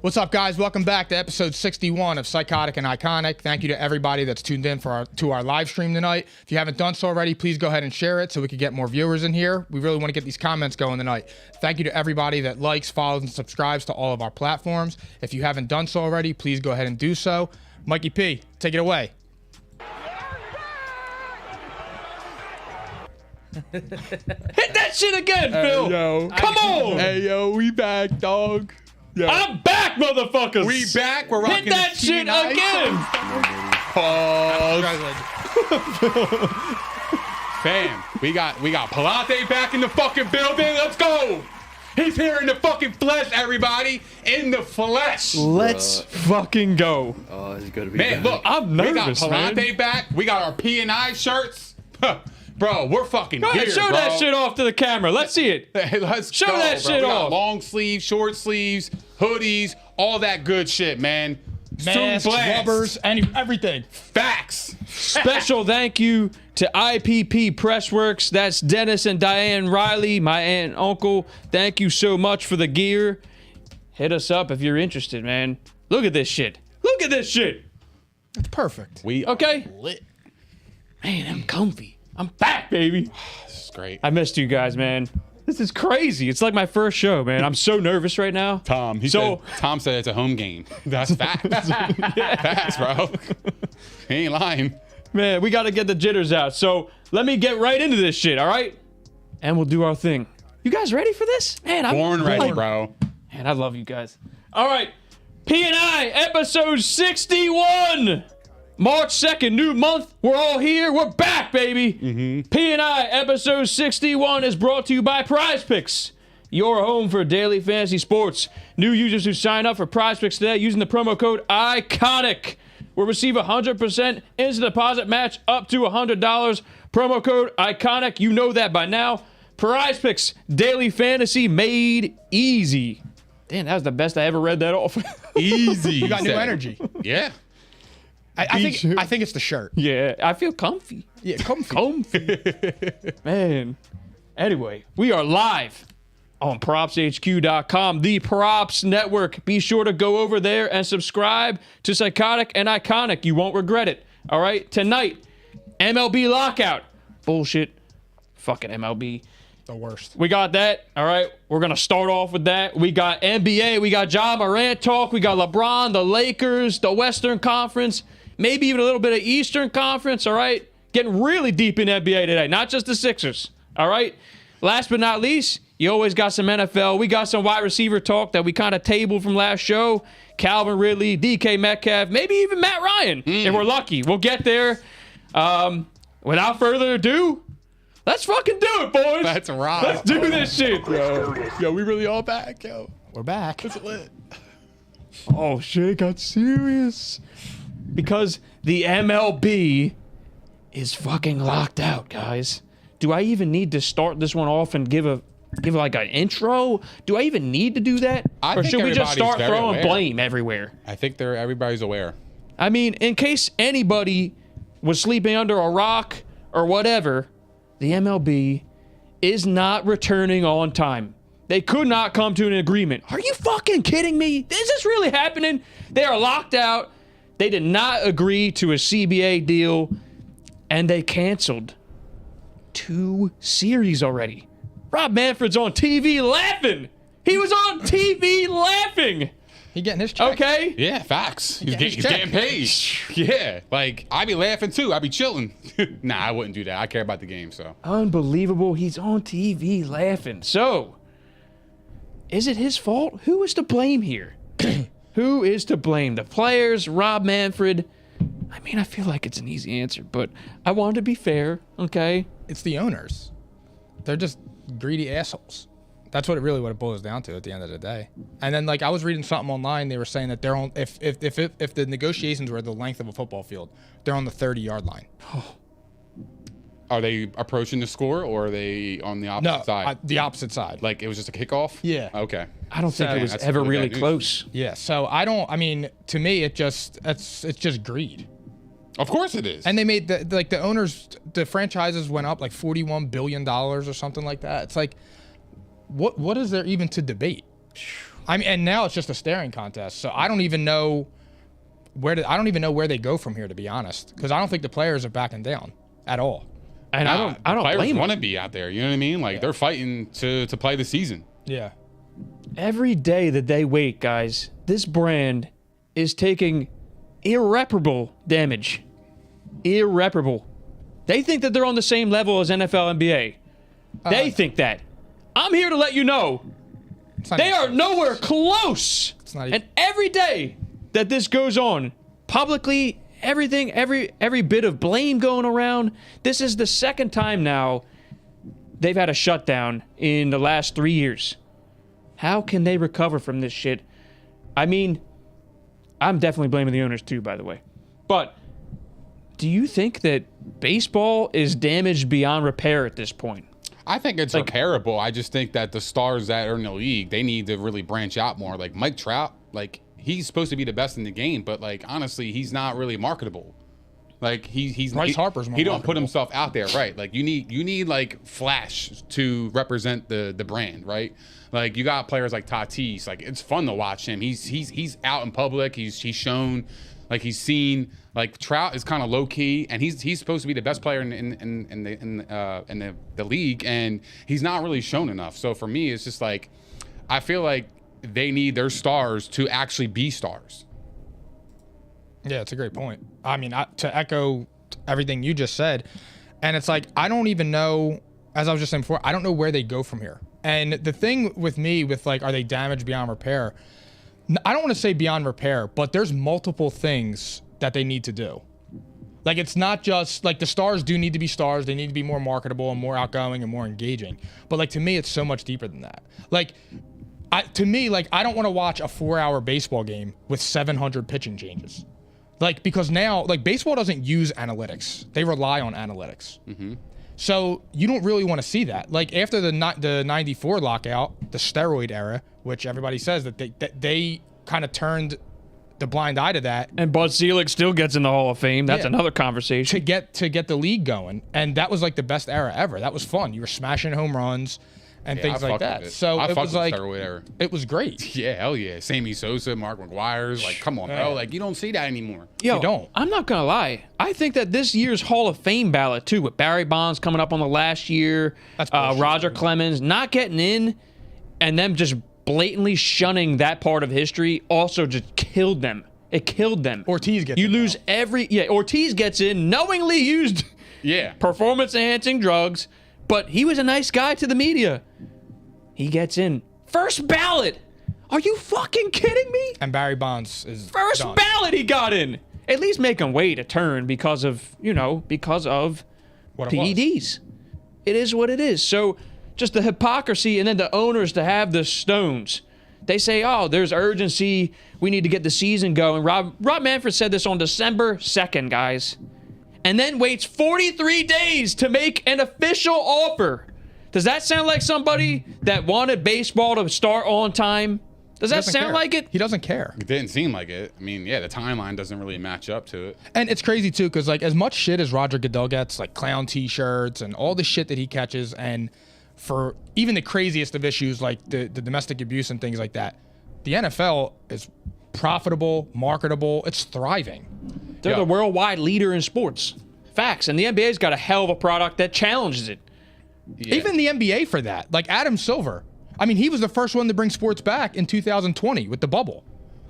What's up, guys? Welcome back to episode 61 of Psychotic and Iconic. Thank you to everybody that's tuned in to our live stream tonight. If you haven't done so already, please go ahead and share it so we can get more viewers in here. We really want to get these comments going tonight. Thank you to everybody that likes, follows, and subscribes to all of our platforms. If you haven't done so already, please go ahead and do so. Mikey P, take it away. Hit that shit again, Phil. Yo. Come on. Hey, yo, we back, dog. Yo. I'm back, motherfuckers. We back. We're rocking Hit that shit again. Fam, we got Palate back in the fucking building. Let's go. He's here in the fucking flesh, everybody. In the flesh. Let's fucking go. Oh, it's gonna be Man, bad. look, I'm nervous, we got Palate man. back. We got our P&I shirts. Bro, we're fucking Go ahead, here, show bro. that shit off to the camera. Let's see it. Hey, let's Show go, that bro. shit We got off. long sleeves, short sleeves, hoodies, all that good shit, man. Masks, Blast. rubbers, everything. Facts. Special thank you to IPP Pressworks. That's Dennis and Diane Riley, my aunt and uncle. Thank you so much for the gear. Hit us up if you're interested, man. Look at this shit. Look at this shit. It's perfect. We Okay? lit. Man, I'm comfy. I'm back, baby. This is great. I missed you guys, man. This is crazy. It's like my first show, man. I'm so nervous right now. Tom said it's a home game. That's facts. Facts, bro. He ain't lying. Man, we got to get the jitters out. So let me get right into this shit, all right? And we'll do our thing. You guys ready for this? Man, I'm Born ready, bro. Man, I love you guys. All right. P&I, episode 61. March 2nd, new month. We're all here. We're back, baby. P&I, episode 61 is brought to you by Prize Picks, your home for daily fantasy sports. New users who sign up for Prize Picks today using the promo code ICONIC will receive a 100% instant deposit match up to $100. Promo code ICONIC. You know that by now. Prize Picks, daily fantasy made easy. Damn, that was the best I ever read that off. Easy. You got new energy. Yeah. I think it's the shirt. Yeah, I feel comfy. Yeah, comfy. Comfy. Man. Anyway, we are live on propshq.com, the Props Network. Be sure to go over there and subscribe to Psychotic and Iconic. You won't regret it. All right? Tonight, MLB Lockout. Bullshit. Fucking MLB. The worst. We got that. All right. We're going to start off with that. We got NBA. We got Ja Morant talk. We got LeBron, the Lakers, the Western Conference, maybe even a little bit of Eastern Conference. All right. Getting really deep in NBA today, not just the Sixers. All right. Last but not least, you always got some NFL. We got some wide receiver talk that we kind of tabled from last show. Calvin Ridley, DK Metcalf, maybe even Matt Ryan. If we're lucky. We'll get there. Without further ado, let's fucking do it, boys. That's right. Let's do this shit. Yo, we really all back, yo. We're back. It's lit. Oh, shit got serious. Because the MLB is fucking locked out, guys. Do I even need to start this one off and give like an intro? Do I even need to do that? I or think should we just everybody's start very throwing aware. blame everywhere? I think everybody's aware. I mean, in case anybody was sleeping under a rock or whatever, the MLB is not returning on time. They could not come to an agreement. Are you fucking kidding me? Is this really happening? They are locked out. They did not agree to a CBA deal, and they canceled 2 series already. Rob Manfred's on TV laughing. He was on TV laughing. He getting his check. Okay? Yeah, facts. He's his getting check. paid. Yeah. Like, I'd be laughing too. I'd be chilling. Nah, I wouldn't do that. I care about the game, so. Unbelievable. He's on TV laughing. So, is it his fault? Who is to blame here? Who is to blame? The players, Rob Manfred? I mean, I feel like it's an easy answer, but I wanted to be fair, okay? It's the owners. They're just greedy assholes. That's what it boils down to at the end of the day. And then, like, I was reading something online. They were saying that they're on if the negotiations were the length of a football field, they're on the 30-yard line. Are they approaching the score or are they on the opposite side? The opposite side. Like, it was just a kickoff? Yeah. Okay. I don't think it was that's ever really really bad news. close. Yeah. So I mean, to me, it's just greed. Of course it is. And they made the owners, the franchises went up like $41 billion or something like that. It's like, what is there even to debate? I mean, and now it's just a staring contest. So I don't even know where they go from here, to be honest, because I don't think the players are backing down at all. And I don't players blame want them. to be out there. You know what I mean? Like they're fighting to play the season. Yeah. Every day that they wait, guys, this brand is taking irreparable damage. Irreparable. They think that they're on the same level as NFL, NBA. They think that. I'm here to let you know they are nowhere close. It's not even, And every day that this goes on, publicly, everything, every bit of blame going around, this is the second time now they've had a shutdown in the last 3 years. How can they recover from this shit? I mean, I'm definitely blaming the owners too, by the way. But do you think that baseball is damaged beyond repair at this point? I think it's repairable. I just think that the stars that are in the league, they need to really branch out more. Like Mike Trout, like he's supposed to be the best in the game, but like honestly, he's not really marketable. Like he's Bryce Harper's more he don't put marketable. himself out there, right? Like you need like flash to represent the brand, right? Like you got players like Tatis, like it's fun to watch him. He's out in public. He's shown, like he's seen. Like Trout is kind of low key, and he's supposed to be the best player in the league, and he's not really shown enough. So for me, it's just like I feel like they need their stars to actually be stars. Yeah, it's a great point. I mean, to echo everything you just said, and it's like I don't even know, as I was just saying before, I don't know where they go from here. And the thing with me, with like, are they damaged beyond repair? I don't want to say beyond repair, but there's multiple things that they need to do. Like, it's not just like the stars do need to be stars. They need to be more marketable and more outgoing and more engaging. But like, to me, it's so much deeper than that. Like, to me, like, I don't want to watch a 4-hour baseball game with 700 pitching changes. Like, because now, like, baseball doesn't use analytics. They rely on analytics. Mm-hmm. So you don't really want to see that. Like, after the 94 lockout, the steroid era, which everybody says that they kind of turned the blind eye to that. And Bud Selig still gets in the Hall of Fame. That's another conversation. To get the league going. And that was like the best era ever. That was fun. You were smashing home runs and things like that. So it was like, it was great. Yeah, hell yeah. Sammy Sosa, Mark McGuire's, like, come on, bro. Like, you don't see that anymore. Yo, you don't. I'm not going to lie. I think that this year's Hall of Fame ballot, too, with Barry Bonds coming up on the last year, That's bullshit. Roger Clemens not getting in, and them just blatantly shunning that part of history also just killed them. It killed them. Ortiz gets You in lose now. Ortiz gets in, knowingly used performance-enhancing drugs, but he was a nice guy to the media. He gets in. First ballot. Are you fucking kidding me? And Barry Bonds is First done. ballot he got in. At least make him wait a turn because of What it was. PEDs. It is what it is. So just the hypocrisy, and then the owners to have the stones. They say, oh, there's urgency. We need to get the season going. Rob Manfred said this on December 2nd, guys. And then waits 43 days to make an official offer. Does that sound like somebody that wanted baseball to start on time? Does that sound like it? He doesn't care. It didn't seem like it. I mean, yeah, the timeline doesn't really match up to it. And it's crazy, too, because, like, as much shit as Roger Goodell gets, like clown T-shirts and all the shit that he catches, and for even the craziest of issues, like the domestic abuse and things like that, the NFL is profitable, marketable. It's thriving. They're the worldwide leader in sports. Facts. And the NBA's got a hell of a product that challenges it. Yeah. Even the NBA for that. Like Adam Silver. I mean, he was the first one to bring sports back in 2020 with the bubble.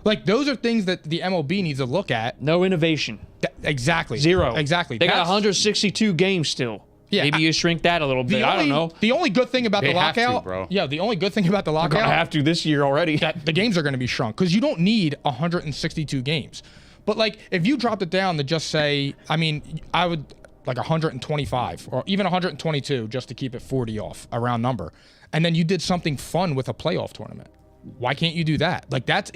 Like, those are things that the MLB needs to look at. No innovation. Exactly. Zero. Exactly. They got 162 games still. Yeah, Maybe you shrink that a little bit. I don't know. The only good thing about They the have to, lockout, bro. Yeah, the only good thing about the Gonna lockout, have to this year already. that the games are going to be shrunk because you don't need 162 games. But like, if you dropped it down to just say, I mean, I would like 125 or even 122 just to keep it 40 off, a round number, and then you did something fun with a playoff tournament. Why can't you do that? Like, that's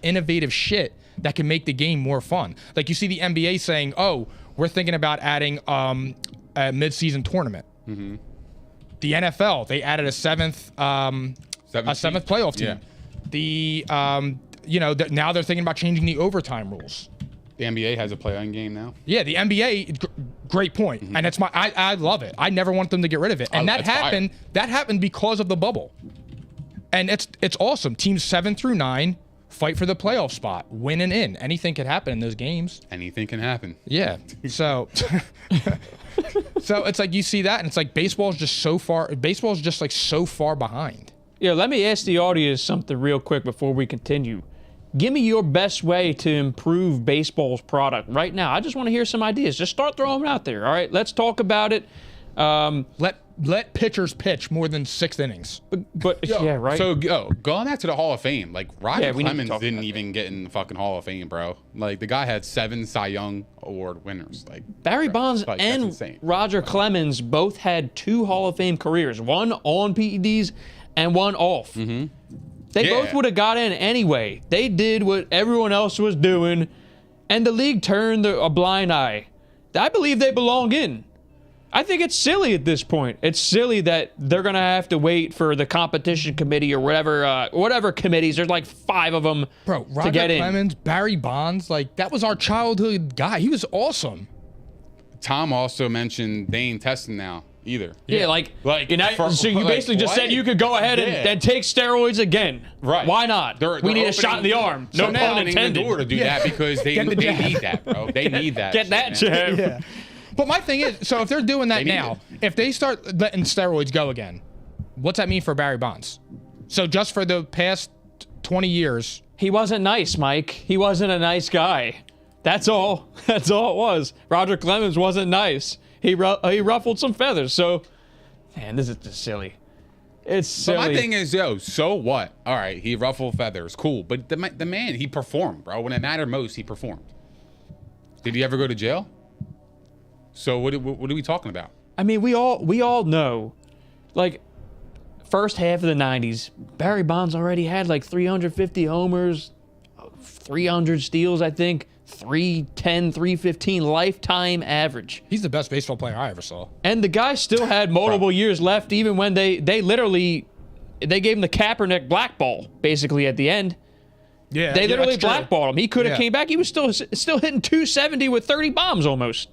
innovative shit that can make the game more fun. Like, you see the NBA saying, "Oh, we're thinking about adding a mid-season tournament." Mm-hmm. The NFL, they added a seventh playoff team. Yeah. Now they're thinking about changing the overtime rules. The NBA has a play-on game now. Yeah, the NBA, great point. Mm-hmm. And it's I love it. I never want them to get rid of it. And that that's happened. fire. That happened because of the bubble. And it's awesome. Teams 7 through 9 fight for the playoff spot, win and in. Anything could happen in those games. Anything can happen. Yeah. So so it's like you see that and it's like baseball's just so far behind. Yeah, let me ask the audience something real quick before we continue. Give me your best way to improve baseball's product right now. I just want to hear some ideas. Just start throwing them out there. All right, let's talk about it. Let pitchers pitch more than 6 innings. But yeah, right. So going back to the Hall of Fame, like Roger we need to Clemens talk didn't about even get in the fucking Hall of Fame, bro. Like the guy had 7 Cy Young Award winners. Like Barry Bonds like, that's and insane. Roger Clemens both had 2 Hall of Fame careers, one on PEDs and one off. Mm-hmm. They both would have got in anyway. They did what everyone else was doing, and the league turned a blind eye. I believe they belong in. I think it's silly at this point. It's silly that they're going to have to wait for the competition committee or whatever committees. There's like 5 of them Bro, Roger to get Clemens, Barry Bonds, like that was our childhood guy. He was awesome. Tom also mentioned they ain't testing now either. Yeah, so you like, basically just said you could go ahead and take steroids again. Right. Why not? We need a shot in the arm. No pun intended. The door to do that because they need that, bro. They need that. Get that jab. Yeah. But my thing is, so if they're doing that now, if they start letting steroids go again, what's that mean for Barry Bonds? So just for the past 20 years. He wasn't nice, Mike. He wasn't a nice guy. That's all. That's all it was. Roger Clemens wasn't nice. He ruffled some feathers. So, man, this is just silly. It's silly. But my thing is, so what? All right, he ruffled feathers. Cool. But the man, he performed, bro. When it mattered most, he performed. Did he ever go to jail? So what are we talking about? I mean, we all know, like, first half of the 90s, Barry Bonds already had like 350 homers, 300 steals, I think, 310, 315 lifetime average. He's the best baseball player I ever saw. And the guy still had multiple years left, even when they gave him the Kaepernick blackball, basically, at the end. Yeah, they literally that's true. blackballed him. He could have came back. He was still hitting 270 with 30 bombs almost.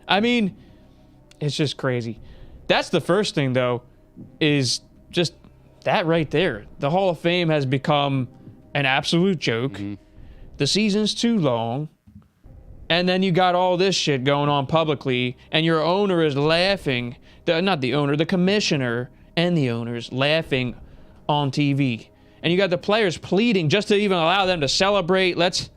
I mean, it's just crazy. That's the first thing, though, is just that right there. The Hall of Fame has become an absolute joke. Mm-hmm. The season's too long. And then you got all this shit going on publicly, and your owner is laughing. The commissioner and the owners laughing on TV. And you got the players pleading just to even allow them to celebrate. Let's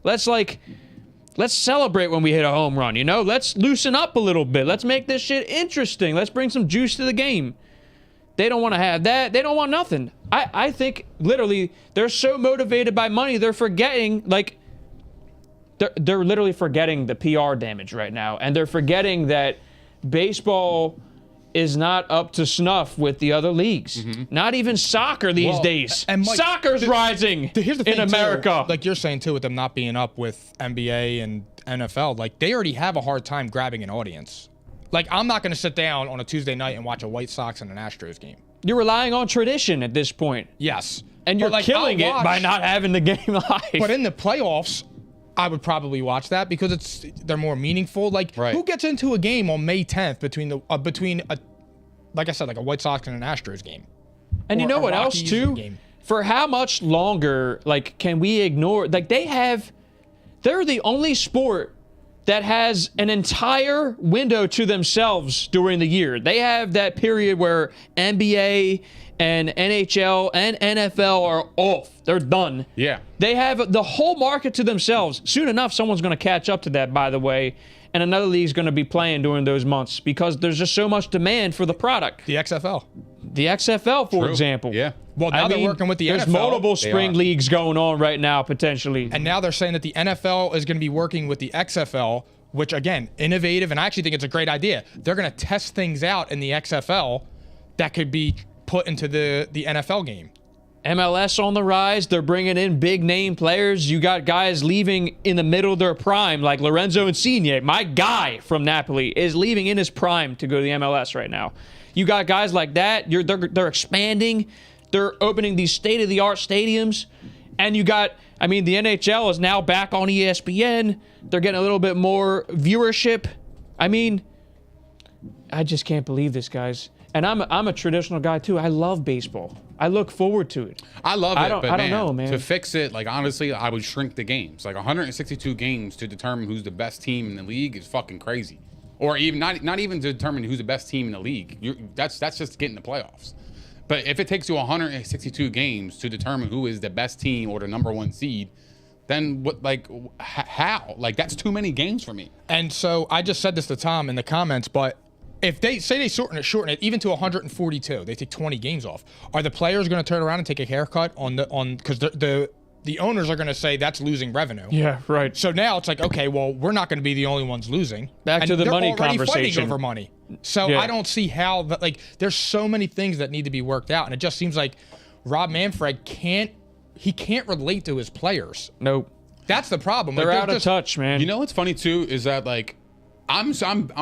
celebrate when we hit a home run, you know? Let's loosen up a little bit. Let's make this shit interesting. Let's bring some juice to the game. They don't want to have that. They don't want nothing. I think, literally, they're so motivated by money, they're forgetting, like, they're literally forgetting the PR damage right now. And they're forgetting that baseball is not up to snuff with the other leagues. Mm-hmm. Not even soccer these days. And Mike, soccer's rising here's the thing in America. Too, like you're saying, too, with them not being up with NBA and NFL, like, they already have a hard time grabbing an audience. Like, I'm not going to sit down on a Tuesday night and watch a White Sox and an Astros game. You're relying on tradition at this point. Yes. And you're killing it by not having the game live. But in the playoffs, I would probably watch that because they're more meaningful. Like, who gets into a game on May 10th between like I said, like a White Sox and an Astros game? And you know what else too? Game. For how much longer, like, can we ignore? Like, they're the only sport that has an entire window to themselves during the year. They have that period where NBA and NHL and NFL are off. They're done. Yeah. They have the whole market to themselves. Soon enough, someone's going to catch up to that, by the way, and another league's going to be playing during those months because there's just so much demand for the product. The XFL. The XFL, for example. Yeah. Well, now they're working with the NFL. There's multiple spring leagues going on right now, potentially. And now they're saying that the NFL is going to be working with the XFL, which, again, innovative, and I actually think it's a great idea. They're going to test things out in the XFL that could be put into the NFL game. MLS on the rise. They're bringing in big-name players. You got guys leaving in the middle of their prime, like Lorenzo Insigne. My guy from Napoli is leaving in his prime to go to the MLS right now. You got guys like that. They're expanding. They're opening these state-of-the-art stadiums. And you got, the NHL is now back on ESPN. They're getting a little bit more viewership. I just can't believe this, guys. And I'm a traditional guy too. I love baseball. I look forward to it. I love it, I don't know, man. To fix it, like honestly, I would shrink the games. Like 162 games to determine who's the best team in the league is fucking crazy. Or even not even to determine who's the best team in the league. That's just getting the playoffs. But if it takes you 162 games to determine who is the best team or the number 1 seed, then what? Like how? Like that's too many games for me. And so I just said this to Tom in the comments, but if they say they shorten it even to 142, they take 20 games off. Are the players going to turn around and take a haircut on because the owners are going to say that's losing revenue? Yeah, right. So now it's like, okay, well, we're not going to be the only ones losing. Back to the money conversation. conversation. Fighting over money. So Yeah. I don't see how like there's so many things that need to be worked out, and it just seems like Rob Manfred can't relate to his players. Nope. That's the problem. They're like, out of touch, man. You know what's funny too is that like I'm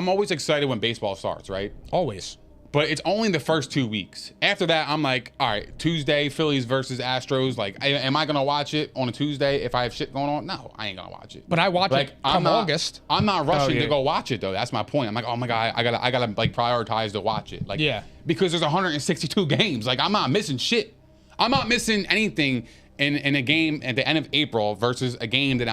always excited when baseball starts, right? Always. But it's only the first 2 weeks. After that, I'm like, all right, Tuesday, Phillies versus Astros. Like, am I gonna watch it on a Tuesday if I have shit going on? No, I ain't gonna watch it. But I watch it come August. I'm not rushing yeah. to go watch it though. That's my point. I'm like, oh my god, I gotta like prioritize to watch it. Like, Yeah. because there's 162 games. Like, I'm not missing shit. I'm not missing anything in a game at the end of April versus a game that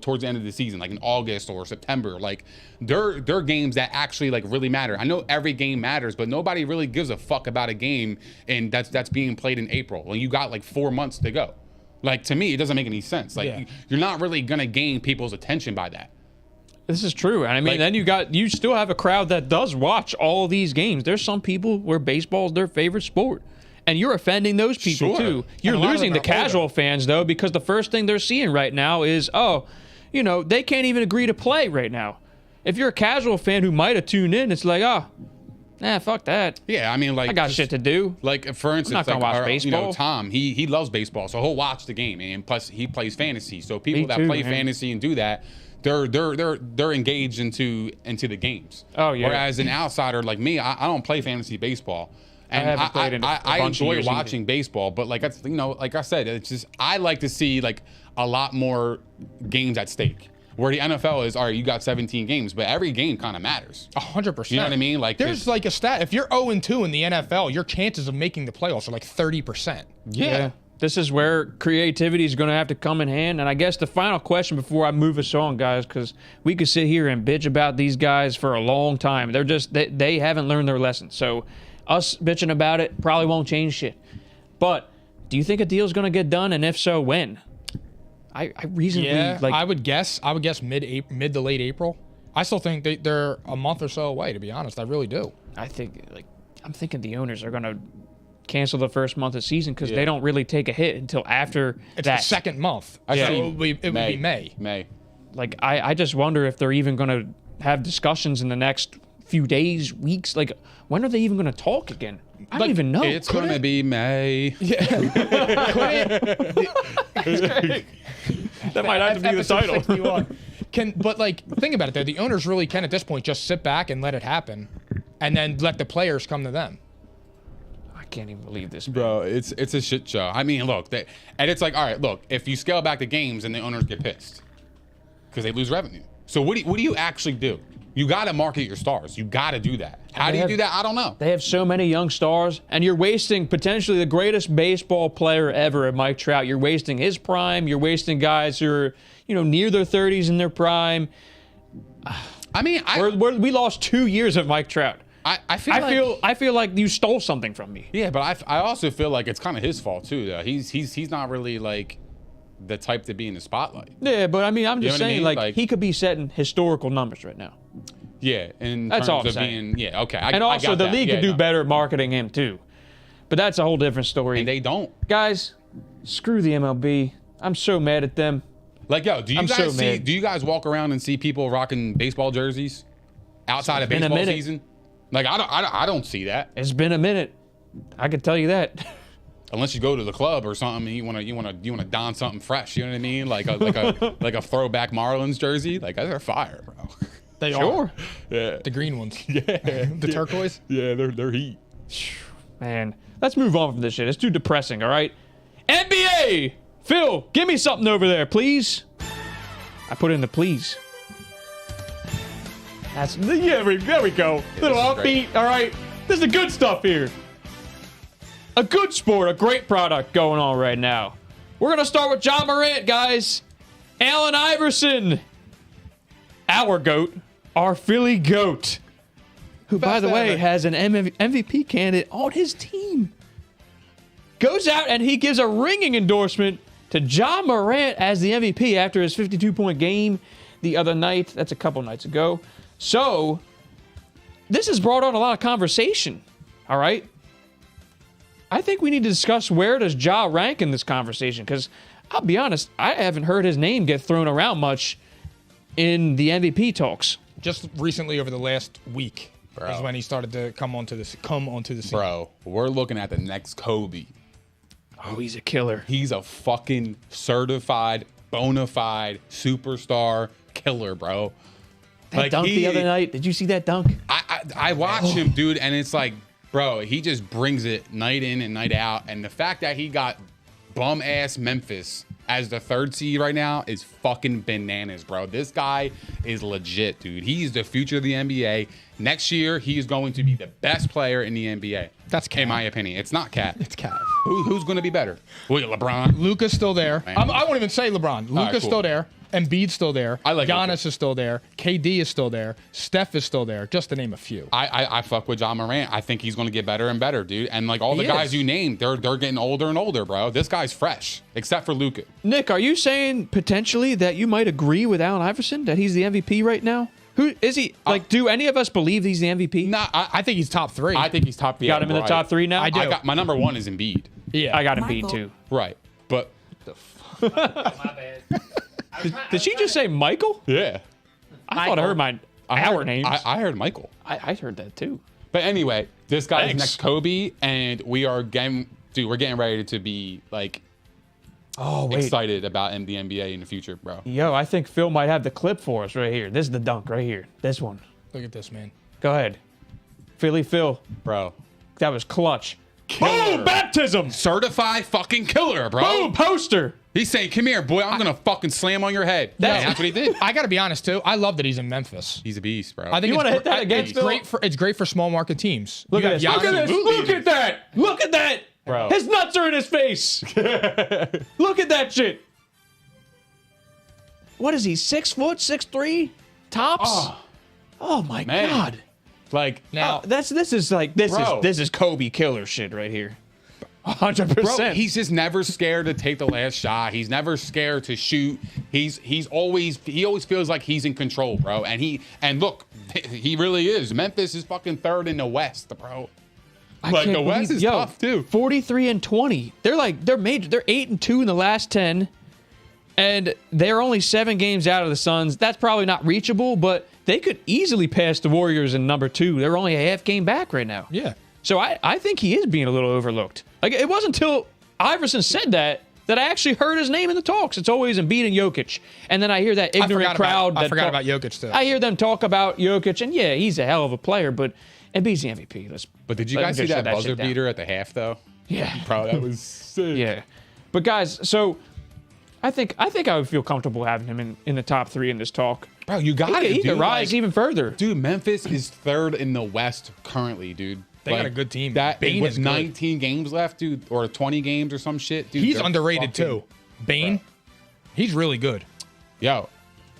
towards the end of the season, like in August or September. Like they're games that actually like really matter. I know every game matters, but nobody really gives a fuck about a game and that's being played in April. When you got like 4 months to go. Like to me, it doesn't make any sense. Like you're not really gonna gain people's attention by that. This is true. And I mean, Like- then you still have a crowd that does watch all these games. There's some people where baseball is their favorite sport. And you're offending those people Sure. too. You're And a lot of losing them the are older. casual fans though, because the first thing they're seeing right now is, they can't even agree to play right now. If you're a casual fan who might have tuned in, it's like, fuck that. Yeah, I mean, like I got just- shit to do. Like for instance, not gonna watch baseball. Tom, he loves baseball, so he'll watch the game, and plus he plays fantasy. So people Me that too, play man. fantasy and do that, they're engaged into the games. Oh, yeah. Whereas an outsider like me, I don't play fantasy baseball, and haven't played in a I bunch of enjoy years watching baseball. But like that's like I said, it's just I like to see like a lot more games at stake. Where the NFL is, all right, you got 17 games, but every game kind of matters. 100%. You know what I mean? Like there's like a stat. If you're 0-2 in the NFL, your chances of making the playoffs are like 30%. yeah. This is where creativity is going to have to come in hand. And I guess the final question before I move us on, guys, because we could sit here and bitch about these guys for a long time. They're just, they haven't learned their lesson. So us bitching about it probably won't change shit. But do you think a deal is going to get done? And if so, when? I reasonably I would guess mid to late April. I still think they're a month or so away, to be honest. I really do. I'm thinking the owners are going to cancel the first month of season because they don't really take a hit until after It's that the second month. I So see. it would be May. May. Like I just wonder if they're even going to have discussions in the next few days, weeks. Like when are they even going to talk again? I don't even know. It's going to be May. That might have to be the Episode title. 61. But like think about it though, the owners really can at this point just sit back and let it happen and then let the players come to them. I can't even believe this, Bro, it's a shit show. I mean, look, and it's like, all right, look, if you scale back the games and the owners get pissed because they lose revenue. So what do you actually do? You got to market your stars. You got to do that. How do you do that? I don't know. They have so many young stars, and you're wasting potentially the greatest baseball player ever at Mike Trout. You're wasting his prime. You're wasting guys who are, near their 30s in their prime. I mean, We lost 2 years of Mike Trout. I feel like you stole something from me. Yeah, but I also feel like it's kind of his fault too. Though he's not really like the type to be in the spotlight. Yeah, but I mean, I'm just know what I saying, mean? like he could be setting historical numbers right now. Yeah, in That's terms all I'm of saying. being okay. And also, the league could do better at marketing him too. But that's a whole different story. And they don't. Guys, screw the MLB. I'm so mad at them. Like, yo, do you I'm guys so see? mad. Do you guys walk around and see people rocking baseball jerseys outside of been a baseball minute. season? Like, I don't see that It's been a minute. I can tell you that. unless you go to the club or something. And you wanna don something fresh. You know what I mean? Like a throwback Marlins jersey. Like they're fire, bro. They Sure. are. Yeah, The green ones. yeah, The turquoise. yeah. They're heat. Man, let's move on from this shit. It's too depressing, all right? NBA! Phil, give me something over there, please. I put in the please. There we go. Little this is upbeat, great. all right? This is the good stuff here. A good sport, a great product going on right now. We're going to start with John Morant, guys. Allen Iverson. Our GOAT. Our Philly GOAT. Who, by the way, has an MVP candidate on his team. Goes out and he gives a ringing endorsement to John Morant as the MVP after his 52-point game the other night. That's a couple nights ago. So, this has brought on a lot of conversation. All right? I think we need to discuss where does Ja rank in this conversation, because I'll be honest, I haven't heard his name get thrown around much in the MVP talks. Just recently, over the last week, is when he started to come onto the scene. Bro, we're looking at the next Kobe. Oh, he's a killer. He's a fucking certified, bona fide superstar killer, bro. That dunk the other night, did you see that dunk? I watch him, dude, and it's like, bro, he just brings it night in and night out. And the fact that he got bum-ass Memphis as the 3rd seed right now is fucking bananas, bro. This guy is legit, dude. He's the future of the NBA. Next year, he is going to be the best player in the NBA. That's Cat. In my opinion. It's not Cat. It's Cat. Who's going to be better? LeBron? Luka's still there. I won't even say LeBron. Luka's still there. Embiid's still there. I like Giannis Luka. is still there. KD is still there. Steph is still there, just to name a few. I fuck with John Morant. I think he's going to get better and better, dude. And like all the guys you named, they're getting older and older, bro. This guy's fresh, except for Luka. Nick, are you saying potentially that you might agree with Allen Iverson, that he's the MVP right now? Who is he? Like, do any of us believe he's the MVP? Nah, I think he's top 3. I think he's top 3. Got him in the top 3 now? I do. My number 1 is Embiid. Yeah. I got Embiid too. Right. But My bad. Did she just say Michael? yeah. I thought I heard our names. I heard Michael. I heard that too. But anyway, this guy's Thanks. next Kobe, and we're getting ready to be like excited about the NBA in the future, bro. Yo, I think Phil might have the clip for us right here. This is the dunk right here. This one. Look at this, man. Go ahead. Philly Phil. Bro. That was clutch. Killer. Boom! Baptism! Certified fucking killer, bro. Boom! Poster! He's saying, come here, boy, I'm going to fucking slam on your head. That's what he did. I got to be honest, too. I love that he's in Memphis. He's a beast, bro. I think You it's wanna hit that again, Phil? It's great for small market teams. Look You at this. got Look at Giannis. this. Look at that. Look at that. Bro. His nuts are in his face. Look at that shit. What is he? 6 foot, 6'3"? Tops? Oh my Man. God. Like, Now, This Bro. is Kobe killer shit right here. 100%. bro, he's just never scared to take the last shot. He's never scared to shoot. He always feels like he's in control, bro. And look, he really is. Memphis is fucking 3rd in the West, bro. Like the West is tough too. 43-20. They're major. They're 8-2 in the last 10, and they're only 7 games out of the Suns. That's probably not reachable, but they could easily pass the Warriors in number 2. They're only a half game back right now. yeah. So I think he is being a little overlooked. Like, it wasn't until Iverson said that I actually heard his name in the talks. It's always Embiid and Jokic. And then I hear that ignorant crowd. I forgot about Jokic, too. I hear them talk about Jokic, and yeah, he's a hell of a player, but Embiid's the MVP. But did you let guys me see just that shut buzzer shit down. beater at the half though? Yeah. Bro, that was sick. Yeah. But guys, so I think I would feel comfortable having him in the top 3 in this talk. Bro, you got it. He could rise even further. Dude, Memphis is 3rd in the West currently, dude. They got a good team. That Bane with is good. 19 games left, dude, or 20 games or some shit, dude. He's they're underrated, fucking- too. Bane, he's really good. Yo,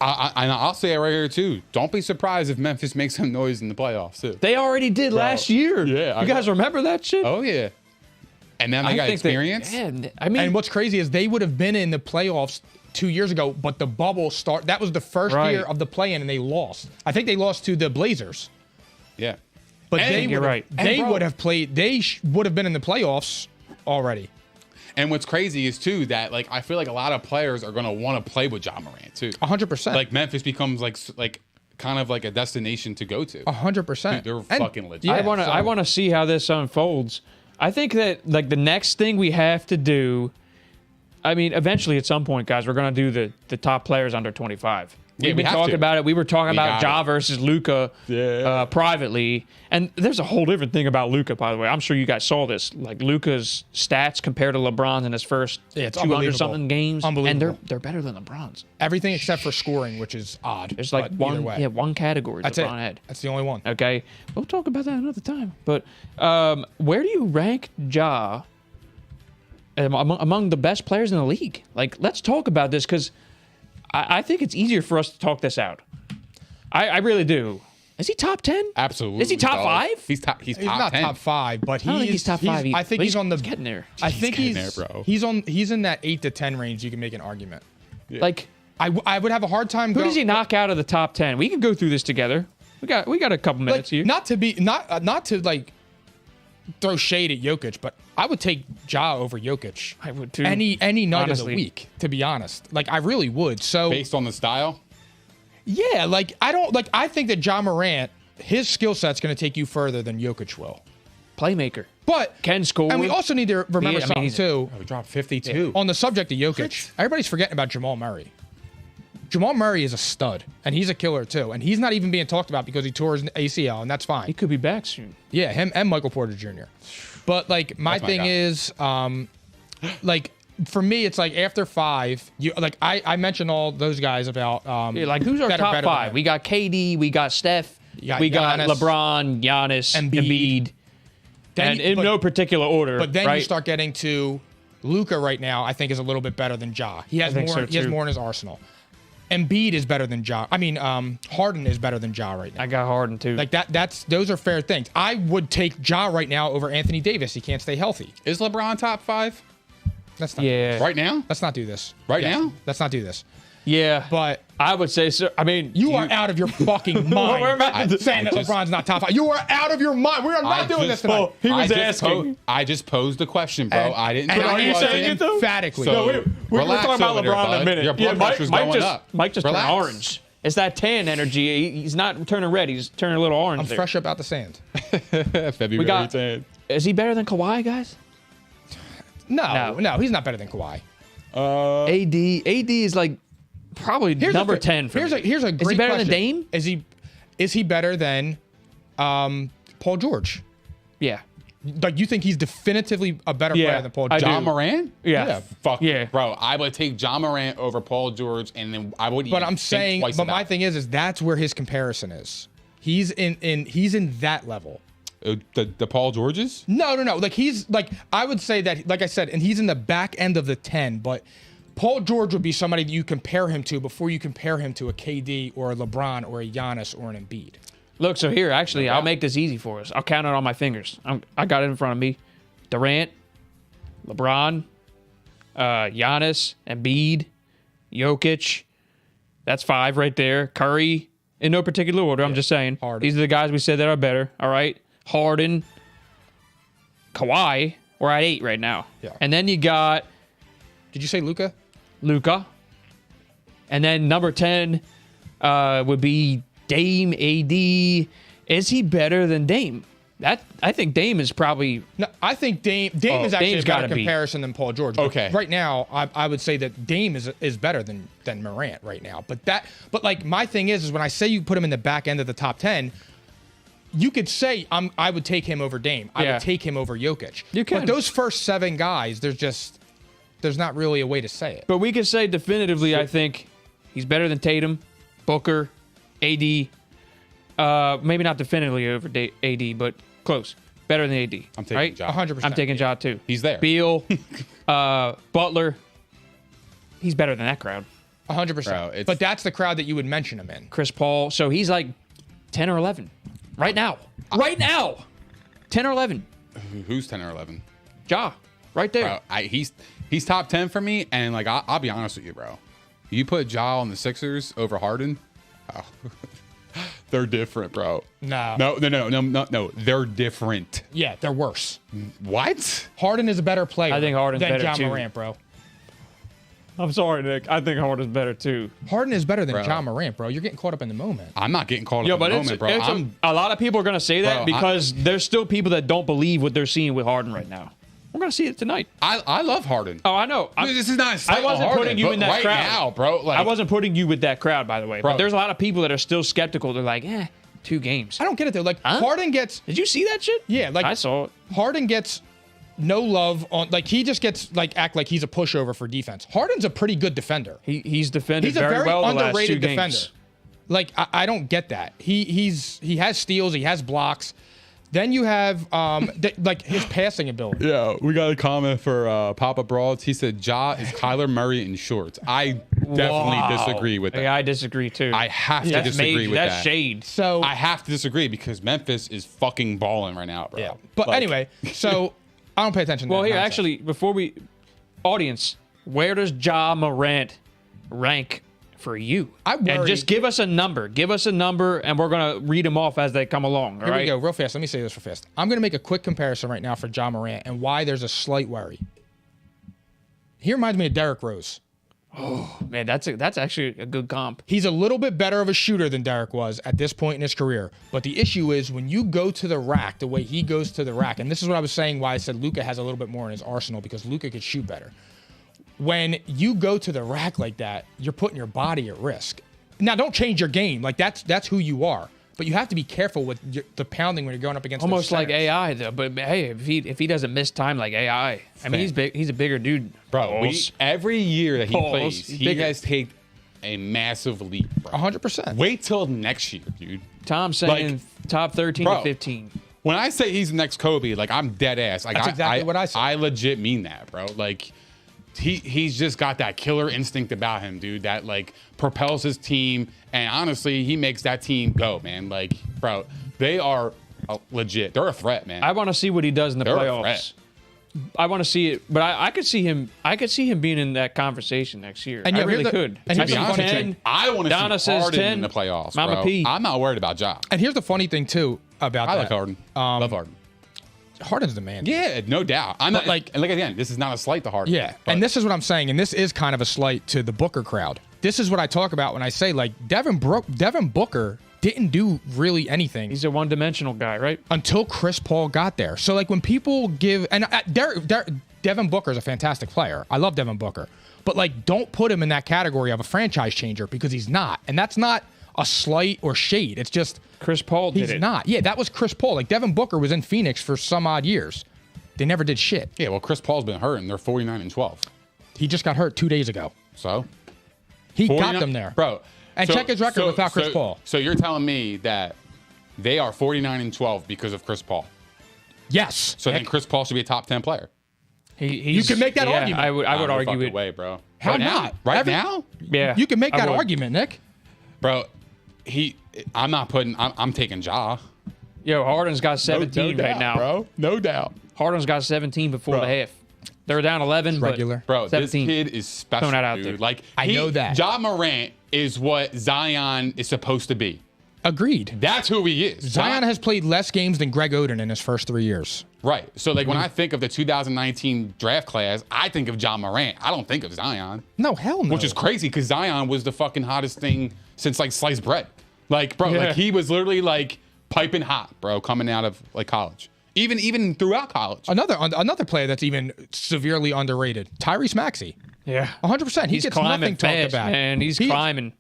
I'll say it right here too. Don't be surprised if Memphis makes some noise in the playoffs too. They already did last year. Yeah, You guys remember that shit? Oh yeah. And then they got experience. I mean, And what's crazy is they would have been in the playoffs 2 years ago, but the bubble that was the first Right. year of the play-in, and they lost. I think they lost to the Blazers. Yeah. But And they you're would right. They And bro- would have played. They would have been in the playoffs already. And what's crazy is too that like I feel like a lot of players are gonna want to play with John Morant too. 100%. Like Memphis becomes like kind of like a destination to go to. 100%. Dude, they're fucking legit. Yeah, I want to see how this unfolds. I think that like the next thing we have to do, I mean, eventually at some point, guys, we're gonna do the top players under 25. We've been talking about it. We were talking about Ja it. versus Luka privately. And there's a whole different thing about Luka, by the way. I'm sure you guys saw this. Like, Luka's stats compared to LeBron's in his first it's 200-something games. Unbelievable. And they're better than LeBron's. Everything except for scoring, which is odd. There's like one category That's LeBron had. That's the only one. Okay? We'll talk about that another time. But where do you rank Ja among the best players in the league? Like, let's talk about this because I think it's easier for us to talk this out. I really do. Is he top 10? Absolutely. Is he top 5? He's top. He's He's top not 10. top 5, but I don't think he's top 5 either. I think But he's on the getting there. I think getting he's there, bro. He's in that 8 to 10 range. You can make an argument. Like, I would have a hard time. who does he knock out of the top 10? We can go through this together. We got a couple minutes here. Not to like throw shade at Jokic, but I would take Ja over Jokic. I would too. Any night of honestly. the week, to be honest. Like, I really would. So Based on the style. yeah, like I think that Ja Morant, his skill set's going to take you further than Jokic will. Playmaker. But Can score. and we also need to remember something he's- too. Oh, he dropped 52. On the subject of Jokic, everybody's forgetting about Jamal Murray. Jamal Murray is a stud, and he's a killer too. And he's not even being talked about because he tore his ACL, and that's fine. He could be back soon. Yeah, him and Michael Porter Jr. But like my That's my thing guy. is, like for me, it's like after 5, you like I mentioned all those guys about Yeah, like, who's our better top than 5? him. We got KD, we got Steph, got we got Giannis, LeBron, Giannis, Embiid. and in but- no particular order. But then right? you start getting to Luka right now. I think is a little bit better than Ja. He has think more. so, He has too. more in his arsenal. Embiid is better than Ja. I mean, Harden is better than Ja right now. I got Harden too. Like those are fair things. I would take Ja right now over Anthony Davis. He can't stay healthy. Is LeBron top 5 Let's not. yeah, right now? Let's not do this. Right now? Let's not do this. yeah. But I would say so. I mean, you are out of your fucking mind. We're about to- saying that LeBron's not top 5. You are out of your mind. We are not doing this tonight. He was I just asking. I just posed the question, bro. I didn't. And say are I you wasn't. saying it, though? emphatically. So, No, we're relax talking about over there, LeBron in a bud. minute. Your blood pressure's Mike going just, up. Mike just turned Relax. orange. It's that tan energy. He's not turning red. He's turning a little orange. I'm there. fresh about the sand. February We got- 10th. Is he better than Kawhi, guys? No, he's not better than Kawhi. AD is like probably number 10 for me. Here's a great Is he better question. than Dame? Is he better than Paul George? Yeah. Like, you think he's definitively a better Yeah, player than Paul I George? do. John Morant? Yeah. Fuck Yeah. bro. I would take John Morant over Paul George, and then I would. But I'm saying, but my thing is that's where his comparison is. He's in that level. The Paul Georges. No. Like, he's like, I would say that, like I said, and he's in the back end of the 10. But Paul George would be somebody that you compare him to before you compare him to a KD or a LeBron or a Giannis or an Embiid. Look, so here, actually, I'll make this easy for us. I'll count it on my fingers. I got it in front of me. Durant, LeBron, Giannis, Embiid, Jokic. That's 5 right there. Curry, in no particular order. I'm just saying. Harden. These are the guys we said that are better. All right. Harden, Kawhi. We're at 8 right now. Yeah. And then you got Did you say Luka? Luka. And then number 10 would be Dame, AD. Is he better than Dame? I think Dame is probably. No, I think Dame is actually Dame's a better gotta be. comparison than Paul George. But Okay. right now, I would say that Dame is better than Morant right now. But like my thing is when I say you put him in the back end of the top 10, you could say I would take him over Dame. I Yeah. would take him over Jokic. You can. But those first 7 guys, there's not really a way to say it. But we can say definitively, I think he's better than Tatum, Booker, AD. Maybe not definitively over AD, but close. Better than AD. I'm taking right? Ja. 100%. I'm taking Ja too. He's there. Beal, Butler. He's better than that crowd. 100%. Bro, it's- But that's the crowd that you would mention him in. Chris Paul. So he's like 10 or 11 right now. Right now. 10 or 11. Who's 10 or 11? Ja. Right there. Bro, he's top 10 for me, and like I'll be honest with you, bro. You put Ja on the Sixers over Harden, oh, they're different, bro. No. No. They're different. Yeah, they're worse. What? Harden is a better player I think Harden's than better, John too. Morant, bro. I'm sorry, Nick. I think Harden's better too. Harden is better than Bro. John Morant, bro. You're getting caught up in the moment. I'm not getting caught up Yo, in but the it's, moment, bro. a lot of people are going to say that Bro, because there's still people that don't believe what they're seeing with Harden right now. We're gonna see it tonight. I love Harden. Oh, I know. This is not. I wasn't Harden, putting you in that right crowd now, bro. Like, I wasn't putting you with that crowd, by the way. Bro. But there's a lot of people that are still skeptical. They're like, 2 games. I don't get it though. Like Huh? Harden gets, Did you see that shit? yeah, like I saw it. Harden gets no love on, like he just gets like act like he's a pushover for defense. Harden's a pretty good defender. He's defended He's a very very well the last 2 underrated defender. games. Like I don't get that. He has steals, he has blocks. Then you have like his passing ability. Yeah, we got a comment for Papa Broads. He said, Ja is Kyler Murray in shorts. I definitely disagree with that. Yeah, I disagree too. I have to disagree with that's that. shade. So I have to disagree because Memphis is fucking balling right now, bro. yeah. But Like, anyway, so I don't pay attention to Well, that here, nonsense. actually, before we... Audience, where does Ja Morant rank for you? I worry- And just give us a number. Give us a number, and we're going to read them off as they come along, all Here right? we go, real fast. Let me say this real fast. I'm going to make a quick comparison right now for Ja Morant and why there's a slight worry. He reminds me of Derrick Rose. Man, that's actually a good comp. He's a little bit better of a shooter than Derrick was at this point in his career. But the issue is when you go to the rack, the way he goes to the rack, and this is what I was saying why I said Luka has a little bit more in his arsenal because Luka could shoot better. When you go to the rack like that, you're putting your body at risk. Now, don't change your game. Like that's who you are. But you have to be careful with the pounding when you're going up against Almost those like centers. AI, though. But, hey, if he doesn't miss time like AI, I mean, he's big. He's a bigger dude. Bro, every year that he Pause. plays, He's he bigger. has taken a massive leap, bro. 100%. Wait till next year, dude. Tom's saying top 13 bro, to 15. When I say he's the next Kobe, like I'm dead ass. Like That's exactly what I said. I legit mean that, bro. Like he's just got that killer instinct about him, dude. That like propels his team, and honestly, he makes that team go, man. Like, bro, they are legit. They're a threat, man. I want to see what he does in the They're a playoffs. threat. I want to see it, but I could see him. I could see him being in that conversation next year. And I yeah, really here's the- could. and I here's see the funny 10. thing. I want to Donna see says Harden 10. in the playoffs, Mama bro. P. I'm not worried about Ja. And here's the funny thing too about I that. like Harden. Love Harden. Harden's the man. Yeah, no doubt. I'm not But, like- and like again, this is not a slight to Harden. Yeah, but and this is what I'm saying, and this is kind of a slight to the Booker crowd. This is what I talk about when I say like Devin Booker didn't do really anything He's a one-dimensional guy, right? until Chris Paul got there. So like when people give and Devin Booker is a fantastic player. I love Devin Booker, but like don't put him in that category of a franchise changer because he's not, and that's not a slight or shade. It's just Chris Paul did he's it. not. Yeah, that was Chris Paul. Like Devin Booker was in Phoenix for some odd years. They never did shit. yeah, well, Chris Paul's been hurt, and they're 49-12. He just got hurt 2 days ago. So He 49 got them there, bro. And check his record without Chris Paul. So you're telling me that they are 49-12 because of Chris Paul. Yes. So then Chris Paul should be a top 10 player. You can make that argument. I would No argue fucking it. way, bro. How right not? Now? Right Every- now, Yeah, You can make I that would. argument, Nick. bro. I'm not putting. I'm taking Ja. Yo, Harden's got 17 right now. bro. No doubt, Harden's got 17 before Bro. the half. They're down 11, but Regular. bro. 17. This kid is special, Throwing that out dude. there. Like I know that. Ja Morant is what Zion is supposed to be. Agreed. That's who he is. Zion has played less games than Greg Oden in his first 3 years. Right. So, like, when I think of the 2019 draft class, I think of Ja Morant. I don't think of Zion, No, hell no. which is crazy because Zion was the fucking hottest thing since, like, sliced bread. Like, bro, Yeah. like, he was literally, like, piping hot, bro, coming out of, like, college. Even throughout college. another player that's even severely underrated. Tyrese Maxey. yeah. 100%. He He's gets climbing nothing talked fast, about. man. He's climbing.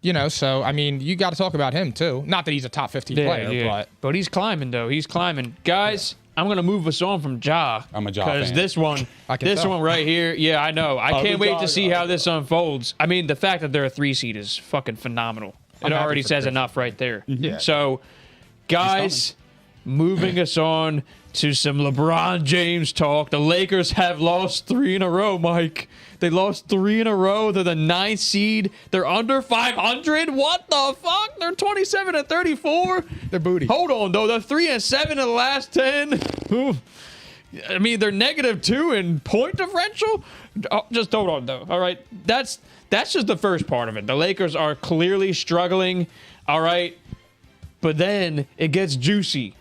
You know, so I mean, you got to talk about him too. Not that he's a top 15 player, But he's climbing, though. He's climbing. Guys, I'm going to move us on from Ja. I'm a Ja Because fan. this one, I can tell. right here, yeah, I know. I I'm can't a wait Ja to see guy. how this unfolds. I mean, the fact that they're a 3 seed is fucking phenomenal. I'm It happy already for says Chris. enough right there. Yeah. So, guys, moving us on to some LeBron James talk. The Lakers have lost 3 in a row, Mike. They lost 3 in a row. They're the 9th seed. They're under 500. What the fuck? They're 27-34. They're booty. Hold on, though. They're 3-7 in the last 10. Ooh. I mean, they're -2 in point differential. Oh, just hold on, though. All right, that's just the first part of it. The Lakers are clearly struggling. All right, but then it gets juicy.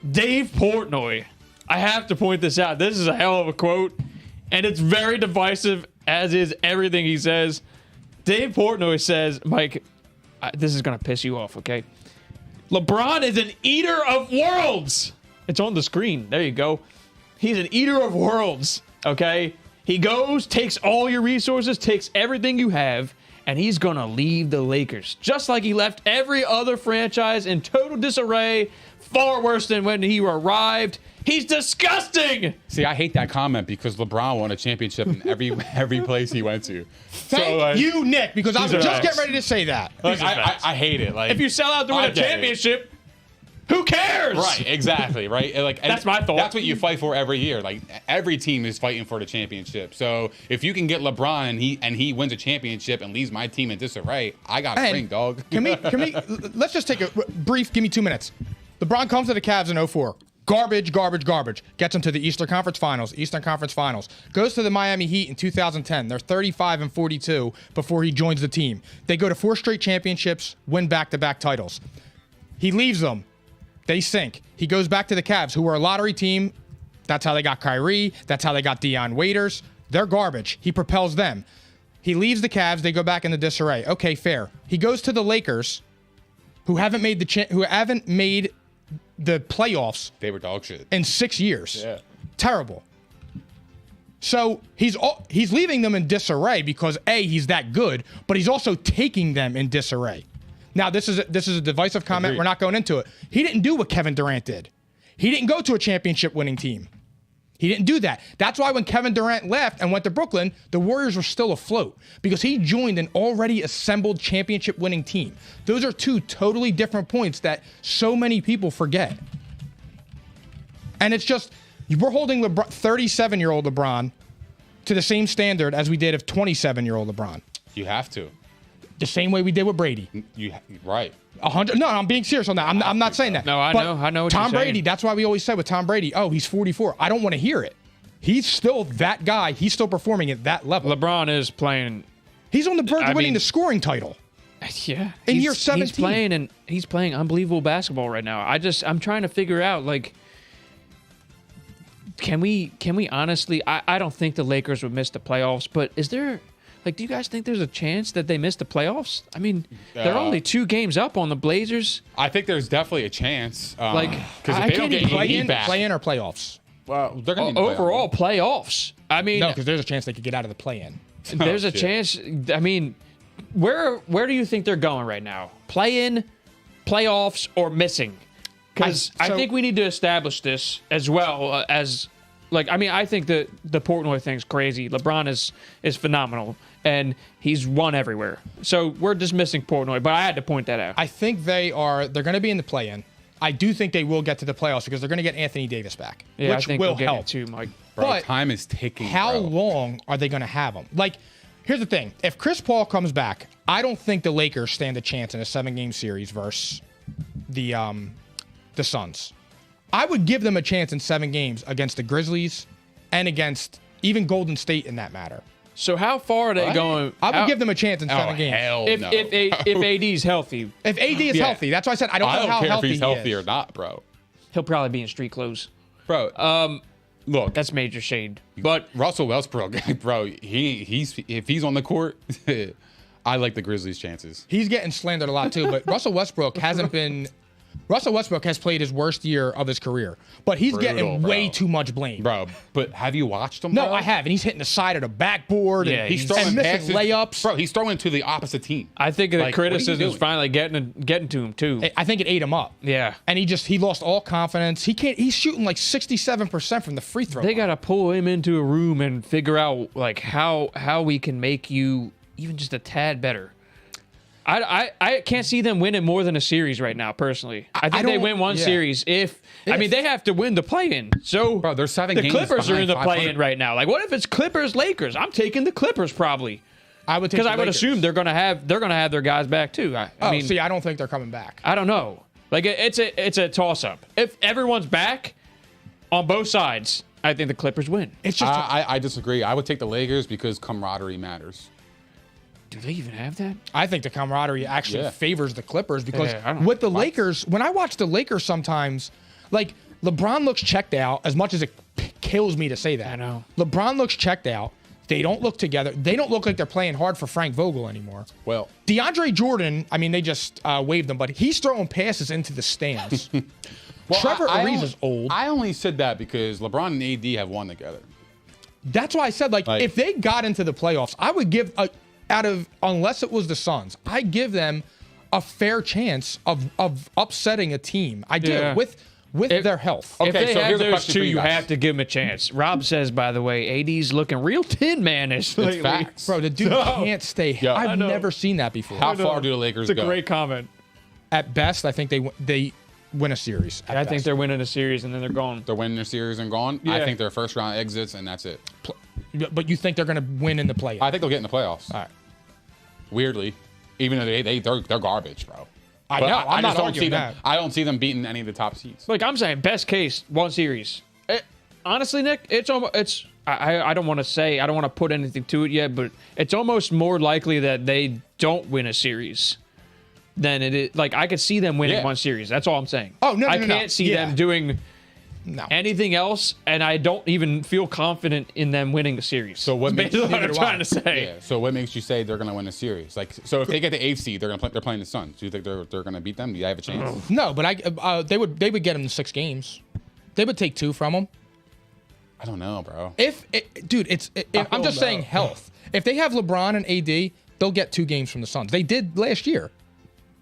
Dave Portnoy. I have to point this out. This is a hell of a quote, and it's very divisive, as is everything he says. Dave Portnoy says, Mike, this is going to piss you off, okay? LeBron is an eater of worlds. It's on the screen. There you go. He's an eater of worlds, okay? He goes, takes all your resources, takes everything you have, and he's going to leave the Lakers. Just like he left every other franchise in total disarray, far worse than when he arrived. He's disgusting! See, I hate that comment because LeBron won a championship in every place he went to. Thank you, Nick, because I was just getting ready to say that. Like, I hate it. Like, if you sell out to win a championship, who cares? Right, exactly, right? Like, that's my thought. That's what you fight for every year. Like, every team is fighting for the championship. So if you can get LeBron and he wins a championship and leaves my team in disarray, I got a ring, dog. Can we? Let's just take a brief. Give me 2 minutes. LeBron comes to the Cavs in 04. Garbage. Gets him to the Eastern Conference Finals. Goes to the Miami Heat in 2010. They're 35-42 before he joins the team. They go to 4 straight championships, win back-to-back titles. He leaves them. They sink. He goes back to the Cavs, who were a lottery team. That's how they got Kyrie. That's how they got Dion Waiters. They're garbage. He propels them. He leaves the Cavs. They go back into disarray. Okay, fair. He goes to the Lakers, who haven't made the playoffs. They were dog shit in 6 years. Yeah, terrible. So he's leaving them in disarray because he's that good, but he's also taking them in disarray. Now this is a divisive comment. Agreed. We're not going into it. He didn't do what Kevin Durant did. He didn't go to a championship winning team. He didn't do that. That's why when Kevin Durant left and went to Brooklyn, the Warriors were still afloat because he joined an already assembled championship winning team. Those are two totally different points that so many people forget. And it's just, we're holding 37-year-old LeBron to the same standard as we did of 27-year-old LeBron. You have to. The same way we did with Brady. Right. 100. No, I'm being serious on that. I'm not saying that. No, I know what you're saying. Tom Brady, that's why we always said with Tom Brady, he's 44. I don't want to hear it. He's still that guy. He's still performing at that level. LeBron is playing. He's on the verge of winning the scoring title. Yeah. In year 17. He's playing unbelievable basketball right now. I'm trying to figure out, like, can we honestly, I don't think the Lakers would miss the playoffs, but is there, like, do you guys think there's a chance that they miss the playoffs? I mean, they're only 2 games up on the Blazers. I think there's definitely a chance. Because if I they don't get Heat back, play-in or playoffs? Well, they're going to overall playoffs. I mean, no, because there's a chance they could get out of the play-in. There's a chance. I mean, where do you think they're going right now? Play-in, playoffs, or missing? Because I think we need to establish this as well as, like, I mean, I think the Portnoy thing's crazy. LeBron is phenomenal, and he's won everywhere. So we're just missing Portnoy, but I had to point that out. I think they're going to be in the play-in. I do think they will get to the playoffs because they're going to get Anthony Davis back, which I think will we'll help. too, Mike. Bro, but time is ticking. How long are they going to have him? Like, here's the thing. If Chris Paul comes back, I don't think the Lakers stand a chance in a 7-game series versus the Suns. I would give them a chance in 7 games against the Grizzlies and against even Golden State in that matter. So how far are they going? I would give them a chance in 7 games. Hell if no. if AD's healthy. If AD is healthy, that's why I said I don't know how care healthy if he's healthy he or is. not, bro. He'll probably be in street clothes. Bro, look, That's major shade. But Russell Westbrook, bro, he's if he's on the court, I like the Grizzlies' chances. He's getting slandered a lot too, but Russell Westbrook hasn't been. Russell Westbrook has played his worst year of his career, but he's getting way too much blame. Bro, but have you watched him? No, bro? I haven't. He's hitting the side of the backboard. Yeah, and He's he's throwing missing passes, layups. Bro, he's throwing to the opposite team. I think the Like, what are you criticism is doing? finally getting to him too. I think it ate him up. Yeah. And he lost all confidence. He's shooting like 67% from the free throw They line. got to pull him into a room and figure out, like, how we can make you even just a tad better. I can't see them winning more than a series right now, personally. I think they win one series if I mean, they have to win the play-in. So, Bro, they're 7 the games Clippers are in the behind play-in 500. right now. Like, what if it's Clippers-Lakers? I'm taking the Clippers probably. I would take Because the I would Lakers. assume they're gonna have their guys back too. I mean, see, I don't think they're coming back. I don't know. Like, it's a toss-up. If everyone's back on both sides, I think the Clippers win. It's just I disagree. I would take the Lakers because camaraderie matters. Do they even have that? I think the camaraderie actually favors the Clippers because Yeah, with the Lakers, when I watch the Lakers sometimes, like LeBron looks checked out, as much as it kills me to say that. I know. LeBron looks checked out. They don't look together. They don't look like they're playing hard for Frank Vogel anymore. Well, DeAndre Jordan, I mean, they just waived him, but he's throwing passes into the stands. Well, Trevor Ariza's old. I only said that because LeBron and AD have won together. That's why I said, like, if they got into the playoffs, I would give, unless it was the Suns, I give them a fair chance of upsetting a team. I do, with their health. If Okay, they so have here's a those question two, for you you guys. have to give him a chance. Rob says, by the way, AD's looking real tin manish lately. It's facts. Bro, the dude can't stay. Yeah. I I've know. never seen that before. How far do the Lakers It's a go? great comment. At best, I think they win a series. I think they're winning a series and then they're gone. They're winning their series and gone. Yeah. I think they're first round exits and that's it. But you think they're going to win in the playoffs? I think they'll get in the playoffs. All right. Weirdly, even though they're garbage, bro. I But know. I I'm just not don't arguing see them. that. I don't see them beating any of the top seeds. Like I'm saying, best case, one series. Honestly, Nick, it's almost. I don't want to say. I don't want to put anything to it yet, but it's almost more likely that they don't win a series than it is. Like I could see them winning one series. That's all I'm saying. Oh, no, I no, can't see Yeah. them doing No. anything else, and I don't even feel confident in them winning a series. So what That's makes basically what I'm trying to say. Yeah. So what makes you say they're going to win a series? Like, so if they get the 8th seed, they're playing the Suns. Do you think they're going to beat them? Do you have a chance? No, but they would get them in 6 games. They would take 2 from them. I don't know, bro. I'm just saying health. If they have LeBron and AD, they'll get 2 games from the Suns. They did last year.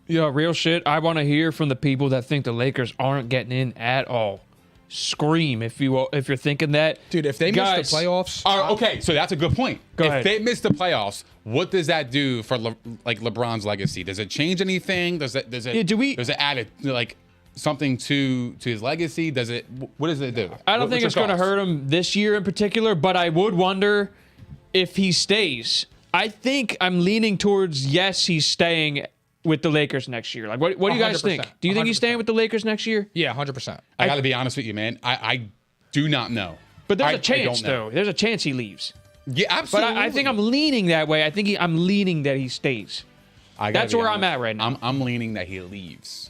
Yeah, real shit. I want to hear from the people that think the Lakers aren't getting in at all. Scream if you're thinking that, Dude, if they miss the playoffs, Okay, so that's a good point. Go if ahead. they miss the playoffs, what does that do for LeBron's legacy? Does it change anything? Does it does it add something to his legacy? What does it do? I don't think it's going to hurt him this year in particular, but I would wonder if he stays. I think I'm leaning towards yes, he's staying with the Lakers next year. Like, what do you guys think? 100%. Do you think he's staying with the Lakers next year? yeah, 100%. I got to be honest with you, man. I do not know. But there's I a chance, don't know. though. There's a chance he leaves. Yeah, But absolutely. I think I'm leaning that way. I think I'm leaning that he stays. I gotta That's be where I'm honest. at right now. I'm leaning that he leaves.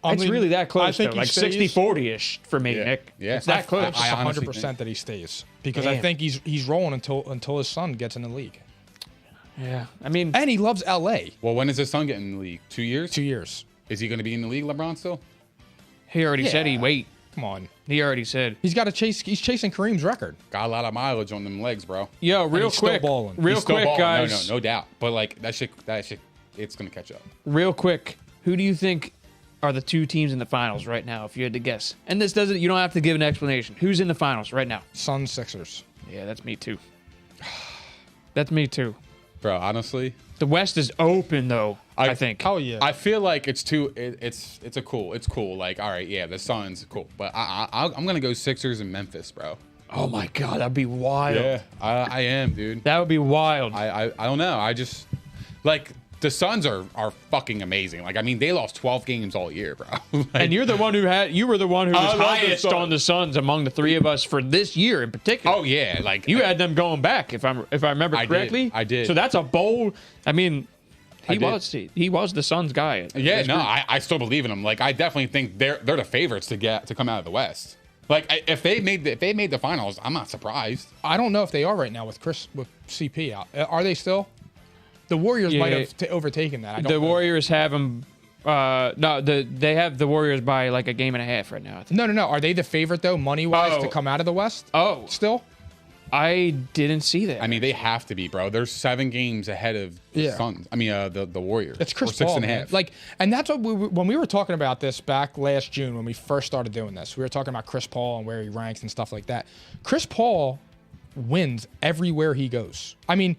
It's really that close, I think though. he Like stays. 60-40-ish for me, Yeah. Nick. Yeah. It's that close. I honestly 100% that he stays because I Damn. think he's rolling until his son gets in the league. Yeah. I mean, And he loves LA. Well, when is his son getting in the league? 2 years? 2 years. Is he going to be in the league, LeBron, still? he already said he'd wait. Come on. He already said. He's chasing Kareem's record. Got a lot of mileage on them legs, bro. Yo, real he's still quick. balling. Real He's still quick, balling. guys. No doubt. But like that shit, it's going to catch up. Real quick. Who do you think are the 2 teams in the finals right now, if you had to guess? And this doesn't, you don't have to give an explanation. Who's in the finals right now? Suns, Sixers. Yeah, that's me too. That's me too. Bro, honestly, The West is open though, I think. Oh yeah. I feel like it's cool. Like, all right, yeah, the Suns, cool. But I'm going to go Sixers and Memphis, bro. Oh my god, that'd be wild. Yeah, I am, dude. That would be wild. I don't know. I just like the Suns are fucking amazing. Like, I mean, they lost 12 games all year, bro. Like, And you were the one who was love the highest Suns. on the Suns among the 3 of us for this year in particular. oh yeah, like You had them going back, if I remember I did. correctly. I did. So that's a bold. I mean, I did. he was the Suns guy. Yeah, no, I still believe in them. Like, I definitely think they're the favorites to come out of the West. Like, if they made the finals, I'm not surprised. I don't know if they are right now with CP out. Are they still? The Warriors might have overtaken that. I don't The know. Warriors have them. They have the Warriors by like a game and a half right now. I think. No. Are they the favorite though, money wise, Oh. to come out of the West? Oh, Still? I didn't see that. I mean, they have to be, bro. They're 7 games ahead of the Suns. I mean, the Warriors. It's Chris Or 6 Paul, and a man. half. Like, and that's what when we were talking about this back last June when we first started doing this. We were talking about Chris Paul and where he ranks and stuff like that. Chris Paul wins everywhere he goes. I mean,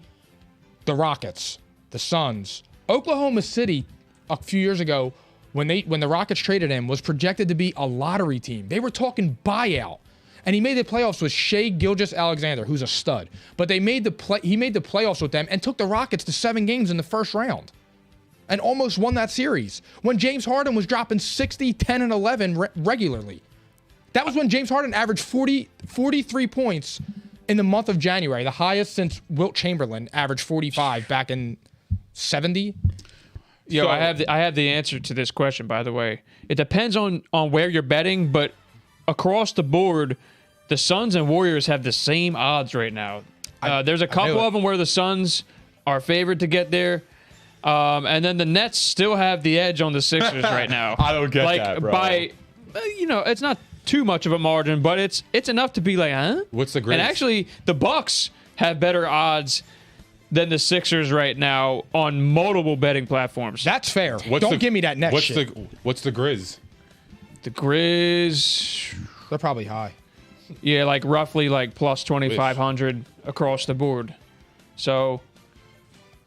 the Rockets, the Suns, Oklahoma City a few years ago when the Rockets traded him was projected to be a lottery team. They were talking buyout. And he made the playoffs with Shea Gilgeous-Alexander, who's a stud. But he made the playoffs with them and took the Rockets to 7 games in the first round and almost won that series when James Harden was dropping 60, 10, and 11 regularly. That was when James Harden averaged 43 points in the month of January, the highest since Wilt Chamberlain averaged 45 back in 70. Yo, So- I have the answer to this question, by the way. It depends on where you're betting, but across the board, the Suns and Warriors have the same odds right now. There's a couple of them where the Suns are favored to get there. And then the Nets still have the edge on the Sixers right now. I don't get that, bro. By it's not too much of a margin, but it's enough to be like, huh? What's the Grizz? And actually, the Bucks have better odds than the Sixers right now on multiple betting platforms. That's fair. Don't give me that next shit. What's the Grizz? The Grizz, They're probably high. yeah, like roughly like plus 2,500 across the board. So,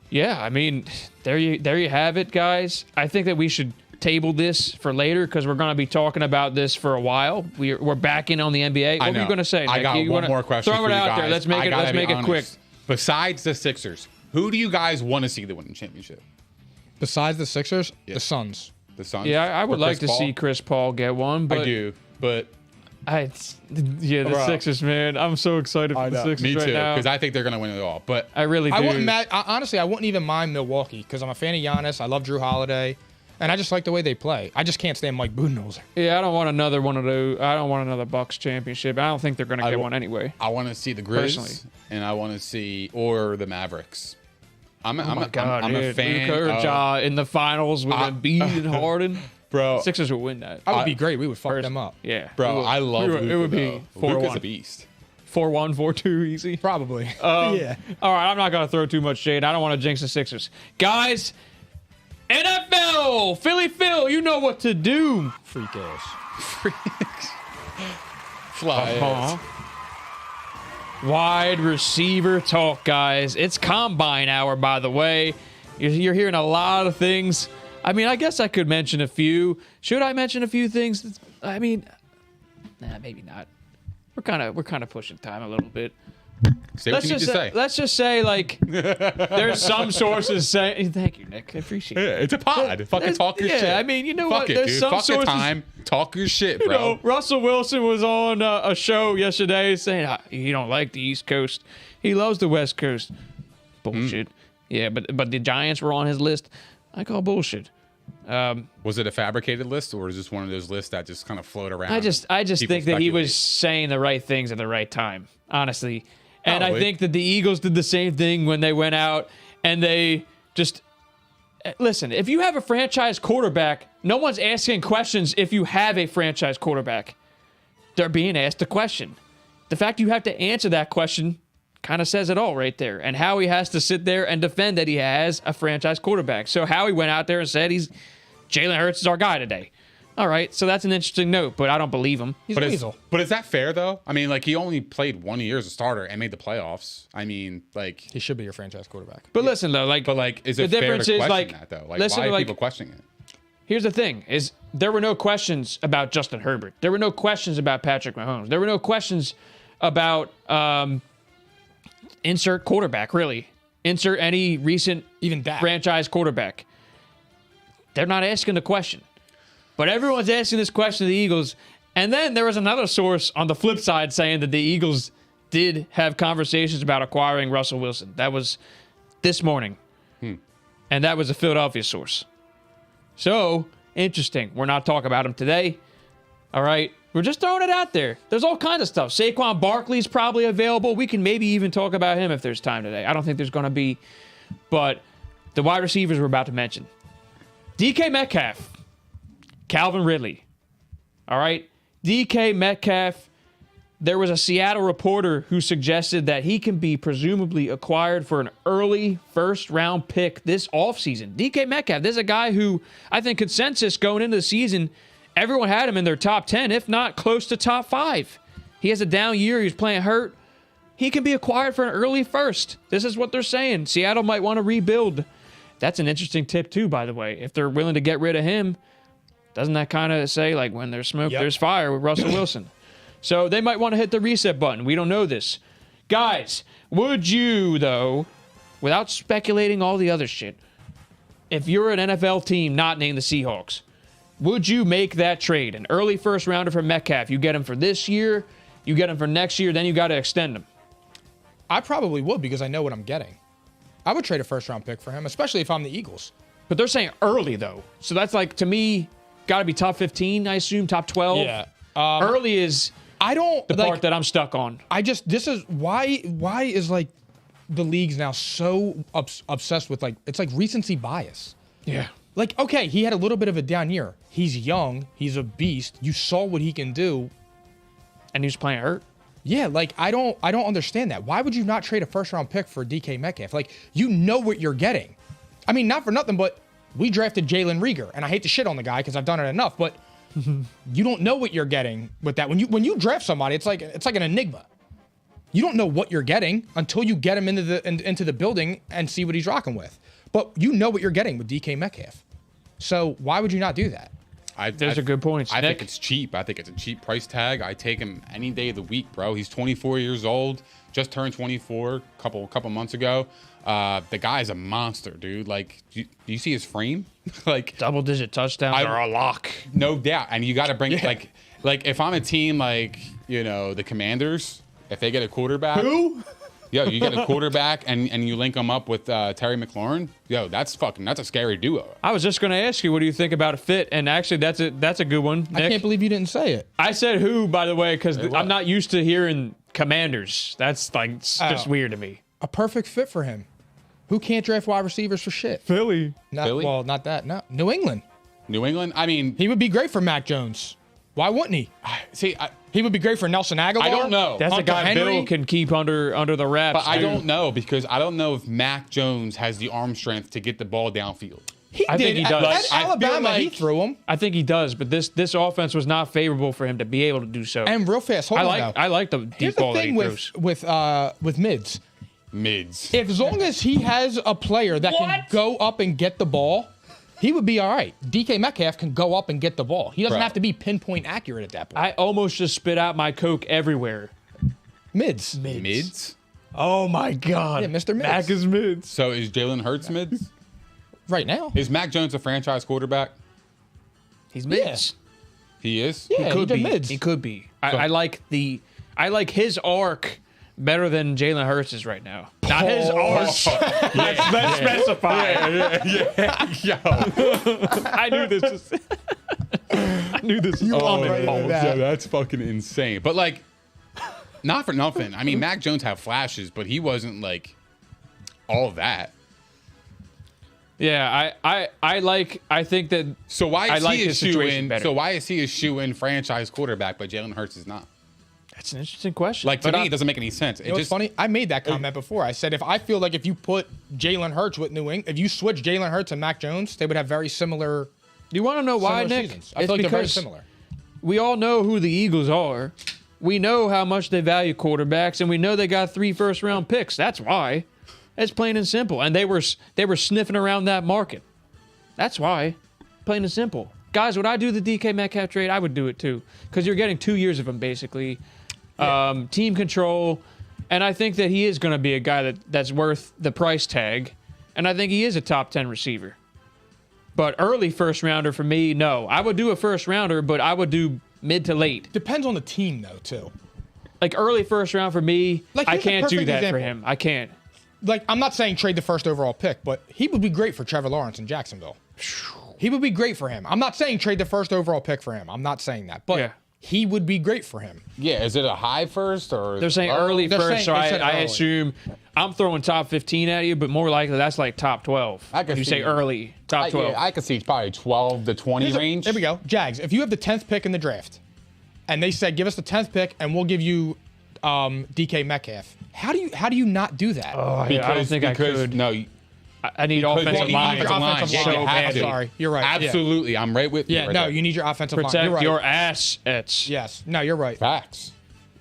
yeah, I mean, there you have it, guys. I think that we should table this for later because we're going to be talking about this for a while. We're back in on the NBA. What were you going to say, Nick? I got one more question. Throw it out there. Let's make it quick. Besides the Sixers, who do you guys want to see the winning championship? Besides the Sixers, the Suns. The Suns? Yeah, I would like to see Chris Paul get one. But I do, but the Sixers, man. I'm so excited for the Sixers me too, right now. because I think they're going to win it all. But I really do. Honestly, I wouldn't even mind Milwaukee because I'm a fan of Giannis. I love Drew Holiday. And I just like the way they play. I just can't stand Mike Budenholzer. Yeah, I don't want another one of those. I don't want another Bucks championship. I don't think they're going to get one anyway. I want to see the Grizz, and I want to see the Mavericks. I'm a fan of in the finals with Embiid and Harden. Bro, Sixers would win that. That would be great. We would fuck them up. Yeah, bro, I love Luka. It would be 4-1. Luka's a beast. 4-1, 4-2, easy. Probably. Yeah. All right, I'm not going to throw too much shade. I don't want to jinx the Sixers. Guys, NFL! Philly, you know what to do. Freak ass. Fly ass. Wide receiver talk, guys. It's combine hour, by the way. You're hearing a lot of things. I mean, I guess I could mention a few. Should I mention a few things? I mean, maybe not. We're kind of pushing time a little bit. Say what you need to say. Let's just say, like, there's some sources saying. Thank you, Nick. I appreciate it. Yeah, it's a pod. Fucking talk your shit. Yeah, I mean, you know what? Fuck it, There's dude. some Fuck sources. time. Talk your shit, bro. You know, Russell Wilson was on a show yesterday saying he don't like the East Coast. He loves the West Coast. Bullshit. Yeah, but the Giants were on his list. I call bullshit. Was it a fabricated list, or is this one of those lists that just kind of float around? I just think that he was saying the right things at the right time, honestly. And I think that the Eagles did the same thing when they went out and they just listen. If you have a franchise quarterback, no one's asking questions. If you have a franchise quarterback, they're being asked a question. The fact you have to answer that question kind of says it all right there. And Howie has to sit there and defend that he has a franchise quarterback. So Howie went out there and said Jalen Hurts is our guy today. All right, so that's an interesting note, but I don't believe him. He's a weasel. But is that fair, though? I mean, like, he only played 1 year as a starter and made the playoffs. I mean, like... He should be your franchise quarterback. But listen, though, like... But, like, is it fair to question that, though? Like, why are people questioning it? Here's the thing, is there were no questions about Justin Herbert. There were no questions about Patrick Mahomes. There were no questions about insert quarterback, really. Insert any recent even that franchise quarterback. They're not asking the question. But everyone's asking this question of the Eagles. And then there was another source on the flip side saying that the Eagles did have conversations about acquiring Russell Wilson. That was this morning. And that was a Philadelphia source. So, interesting. We're not talking about him today. All right. We're just throwing it out there. There's all kinds of stuff. Saquon Barkley's probably available. We can maybe even talk about him if there's time today. I don't think there's going to be. But the wide receivers we're about to mention. DK Metcalf. Calvin Ridley. All right. DK Metcalf. There was a Seattle reporter who suggested that he can be presumably acquired for an early first-round pick this offseason. DK Metcalf, this is a guy who, I think consensus going into the season, everyone had him in their top 10, if not close to top 5. He has a down year. He's playing hurt. He can be acquired for an early first. This is what they're saying. Seattle might want to rebuild. That's an interesting tip, too, by the way. If they're willing to get rid of him, doesn't that kind of say, like, when there's smoke, there's fire with Russell Wilson? So they might want to hit the reset button. We don't know this. Guys, would you, though, without speculating all the other shit, if you're an NFL team not named the Seahawks, would you make that trade? An early first rounder for Metcalf. You get him for this year, you get him for next year, then you got to extend him. I probably would because I know what I'm getting. I would trade a first-round pick for him, especially if I'm the Eagles. But they're saying early, though. So that's like, to me, got to be top 15, I assume, top 12. Yeah. Early is the part that I'm stuck on. This is why is like the league's now so obsessed with, like, it's like recency bias. Yeah. Like, okay, he had a little bit of a down year. He's young. He's a beast. You saw what he can do. And he's playing hurt. Yeah, like, I don't understand that. Why would you not trade a first-round pick for DK Metcalf? Like, you know what you're getting. I mean, not for nothing, but we drafted Jalen Reagor, and I hate to shit on the guy because I've done it enough, but you don't know what you're getting with that. When you draft somebody, it's like an enigma. You don't know what you're getting until you get him into the building and see what he's rocking with. But you know what you're getting with DK Metcalf. So why would you not do that? Those are good points. I Nick? think it's cheap. I think it's a cheap price tag. I take him any day of the week, bro. He's 24 years old, just turned 24 couple months ago. The guy's a monster, dude. Like, do you see his frame? Like, double-digit touchdowns are a lock. No doubt. And you got to bring like if I'm a team like, the Commanders, if they get a quarterback. Who? Yo, you get a quarterback and you link them up with Terry McLaurin. Yo, that's a scary duo. I was just going to ask you, what do you think about a fit? And actually, that's a good one, Nick. I can't believe you didn't say it. I said who, by the way, because I'm not used to hearing Commanders. That's like just weird to me. A perfect fit for him. Who can't draft wide receivers for shit? Philly. Philly? Well, not that. No. New England. New England? I mean, He would be great for Mac Jones. Why wouldn't he? see, He would be great for Nelson Aguilar. I don't know. That's a Hunter guy Henry? Bill can keep under the wraps. But I dude. don't know because I don't know if Mac Jones has the arm strength to get the ball downfield. I think he does. At I feel Alabama, he like- threw him. I think he does, but this offense was not favorable for him to be able to do so. And real fast, hold on now. I like the Here's deep the ball that he thing throws. with mids. Mids. As long as he has a player that can go up and get the ball, he would be all right. DK Metcalf can go up and get the ball. He doesn't Right. have to be pinpoint accurate at that point. I almost just spit out my Coke everywhere. Mids. Mids? Oh my God. Yeah, Mr. Mids. Mac is mids. So is Jalen Hurts mids? Right now. Is Mac Jones a franchise quarterback? He's mids. He is? Yeah, he Could did be. mids. He could be. I like his arc better than Jalen Hurts is right now. Not his arc. Let's specify. Yo. I knew this was. I knew this was coming. right into that. Yeah, that's fucking insane. But like, not for nothing. I mean, Mac Jones had flashes, but he wasn't like all that. Yeah, I think that. So why is like he a his shoe situation in? better. So why is he a shoe in franchise quarterback, but Jalen Hurts is not? That's an interesting question. Like to But me, it doesn't make any sense. You know what's funny? I made that comment before. I said if you put Jalen Hurts with New England, if you switch Jalen Hurts and Mac Jones, they would have very similar. You want to know why, similar Nick? seasons. I feel like they're very similar. We all know who the Eagles are. We know how much they value quarterbacks, and we know they got 3 first-round picks. That's why. It's plain and simple. And they were sniffing around that market. That's why. Plain and simple. Guys, would I do the DK Metcalf trade? I would do it too, because you're getting 2 years of him basically. Yeah. Team control, and I think that he is going to be a guy that's worth the price tag, and I think he is a top 10 receiver. But early first rounder for me, no. I would do a first rounder, but I would do mid to late. Depends on the team though too. Like early first round for me, Like, I here's a can't do perfect that for example. him. I can't. Like I'm not saying trade the first overall pick, but he would be great for Trevor Lawrence in Jacksonville. He would be great for him. I'm not saying trade the first overall pick for him. I'm not saying that, but Yeah. he would be great for him. Yeah, is it a high first or? They're saying early They're first, so saying- they said I early. assume I'm throwing top 15 at you, but more likely that's like top 12. I can You see say it. early, top 12. I could see probably 12 to 20 range. There we go. Jags, if you have the 10th pick in the draft, and they said give us the 10th pick and we'll give you DK Metcalf, how do you not do that? I don't think I could. No, I need offensive you line. need your offensive line. So Yeah, you have badly. to. Sorry, you're right. Yeah. absolutely. I'm right with you. Yeah, right no, there. you need your offensive line. Protect You're right. your assets. Yes. No, you're right. Facts.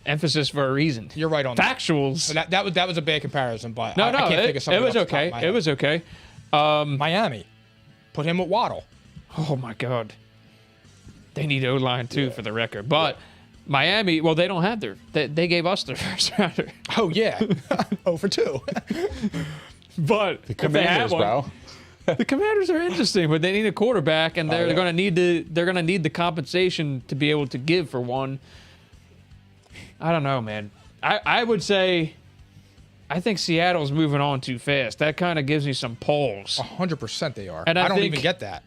Emphasis for a reason. You're right on that. Factuals. So that was a bad comparison, but No, I can't think of it something was off the top of okay. my It head. was okay. Miami. Put him with Waddle. Oh my God. They need O-line too, for the record. But Miami, well, they don't have they gave us their first rounder. Oh yeah. 0 for 2. But the Commanders, bro. The Commanders are interesting, but they need a quarterback, and they're going to need the compensation to be able to give for one. I don't know, man. I would say I think Seattle's moving on too fast. That kind of gives me some pulls. 100% they are. And I I don't think- even get that.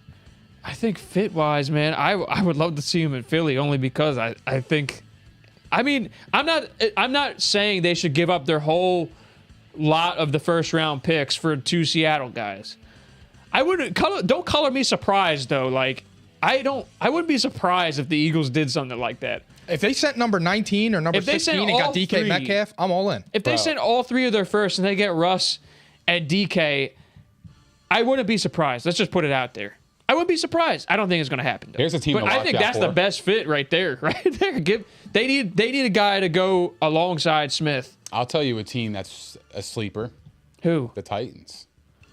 I think fit-wise, man, I would love to see him in Philly only because I think I mean, I'm not saying they should give up their whole lot of the first round picks for 2 Seattle guys. I wouldn't don't color me surprised though. Like I wouldn't be surprised if the Eagles did something like that. If they sent number 19 or number If they 16 sent and got all DK three- Metcalf, I'm all in. If they sent all three of their first and they get Russ and DK, I wouldn't be surprised. Let's just put it out there. I wouldn't be surprised. I don't think it's going to happen. Though. Here's a team but to I watch think out that's for. the best fit right there. Right there. They need a guy to go alongside Smith. I'll tell you a team that's a sleeper. Who? The Titans.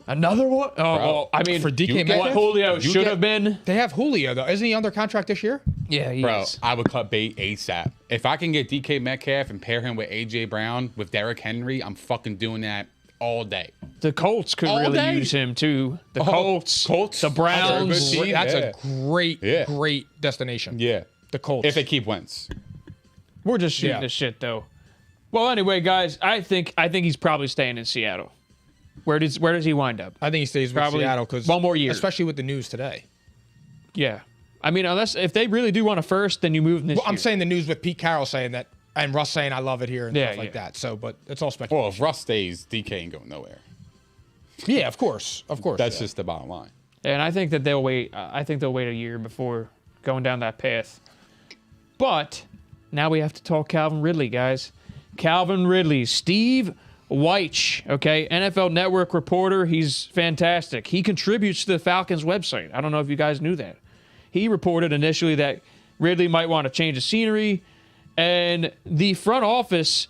Another one? Oh, well, I mean, For DK you get- Metcalf? what Julio You should get- have been. They have Julio, though. Isn't he under contract this year? Yeah, he Bro, is. I would cut bait ASAP. If I can get DK Metcalf and pair him with AJ Brown with Derrick Henry, I'm fucking doing that all day. The Colts could All really day. use him too. The Colts, That's the a Browns. good team. That's Yeah. a great, Yeah. great destination. Yeah. The Colts. If they keep Wentz. We're just shooting Yeah. the shit though. Well, anyway, guys, I think he's probably staying in Seattle. Where does he wind up? I think he stays with Probably Seattle because one more year. especially with the news today. Yeah, I mean, unless if they really do want a first, then you move this. Well, I'm year. saying the news with Pete Carroll saying that and Russ saying I love it here and Yeah, stuff like yeah. that. So, but it's all speculation. Well, if Russ stays, DK ain't going nowhere. Yeah, of course. That's yeah. just the bottom line. And I think that they'll wait. I think they'll wait a year before going down that path. But now we have to talk Calvin Ridley, guys. Calvin Ridley, Steve Wyche, okay, NFL Network reporter. He's fantastic. He contributes to the Falcons website. I don't know if you guys knew that. He reported initially that Ridley might want to change the scenery, and the front office